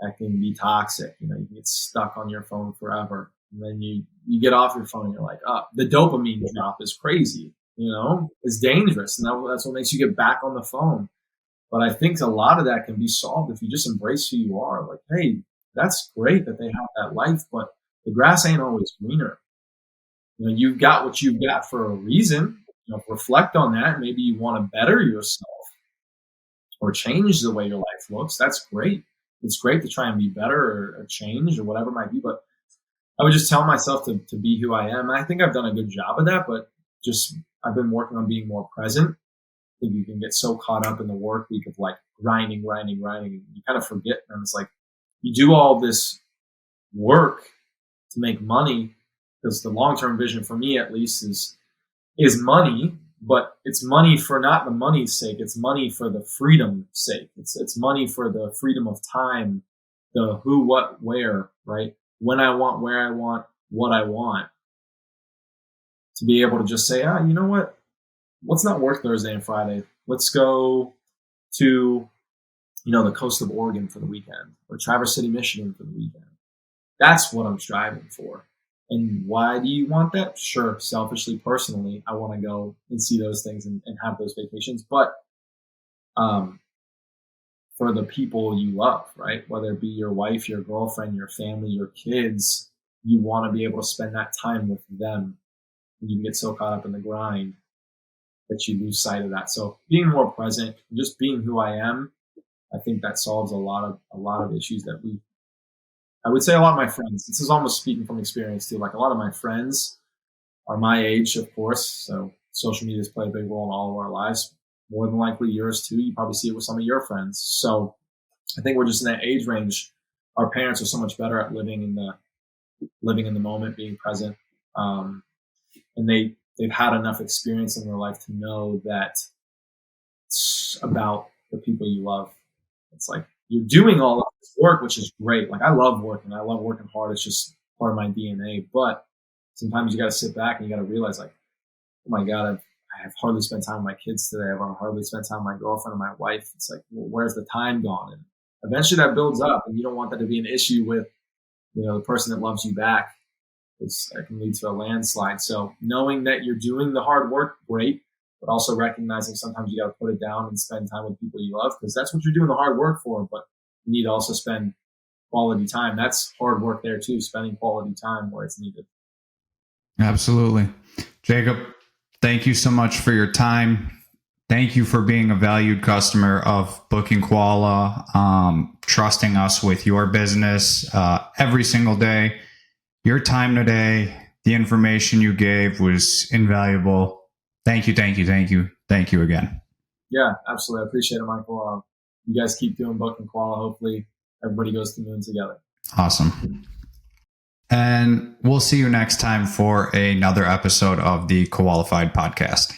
That can be toxic. You can get stuck on your phone forever. And then you get off your phone and you're like, the dopamine drop is crazy. It's dangerous. And that's what makes you get back on the phone. But I think a lot of that can be solved if you just embrace who you are. Like, hey, that's great that they have that life, but the grass ain't always greener. You've got what you've got for a reason. Reflect on that. Maybe you want to better yourself or change the way your life looks. That's great. It's great to try and be better or change or whatever it might be. But I would just tell myself to be who I am. And I think I've done a good job of that, but just I've been working on being more present. I think you can get so caught up in the work week of like grinding. You kind of forget. And it's like you do all this work to make money, because the long-term vision for me at least is money, but it's money for not the money's sake. It's money for the freedom's sake. It's money for the freedom of time, the who, what, where, right? When I want, where I want, what I want. To be able to just say, you know what? Let's not work Thursday and Friday. Let's go to, the coast of Oregon for the weekend, or Traverse City, Michigan for the weekend. That's what I'm striving for. And why do you want that? Sure, selfishly, personally, I want to go and see those things and have those vacations. But for the people you love, right? Whether it be your wife, your girlfriend, your family, your kids, you want to be able to spend that time with them. And you get so caught up in the grind that you lose sight of that. So being more present, just being who I am, I think that solves a lot of issues that I would say a lot of my friends, this is almost speaking from experience too, like a lot of my friends are my age, of course. So social media has played a big role in all of our lives. More than likely yours too. You probably see it with some of your friends. So I think we're just in that age range. Our parents are so much better at living in the moment, being present. And they've had enough experience in their life to know that it's about the people you love. It's like, you're doing all of this work, which is great. Like, I love working. I love working hard. It's just part of my DNA. But sometimes you got to sit back and you got to realize, like, oh my God, I have hardly spent time with my kids today. I've hardly spent time with my girlfriend and my wife. It's like, well, where's the time gone? And eventually that builds up, and you don't want that to be an issue with, the person that loves you back. That can lead to a landslide. So knowing that you're doing the hard work, great. But also recognizing sometimes you got to put it down and spend time with people you love, because that's what you're doing the hard work for. But you need to also spend quality time. That's hard work there too, spending quality time where it's needed. Absolutely. Jacob, thank you so much for your time. Thank you for being a valued customer of Booking Koala, trusting us with your business every single day. Your time today, the information you gave was invaluable. Thank you again. Yeah, absolutely. I appreciate it, Michael. You guys keep doing Booking Koala. Hopefully everybody goes to the moon together. Awesome. And we'll see you next time for another episode of the Qualified Podcast.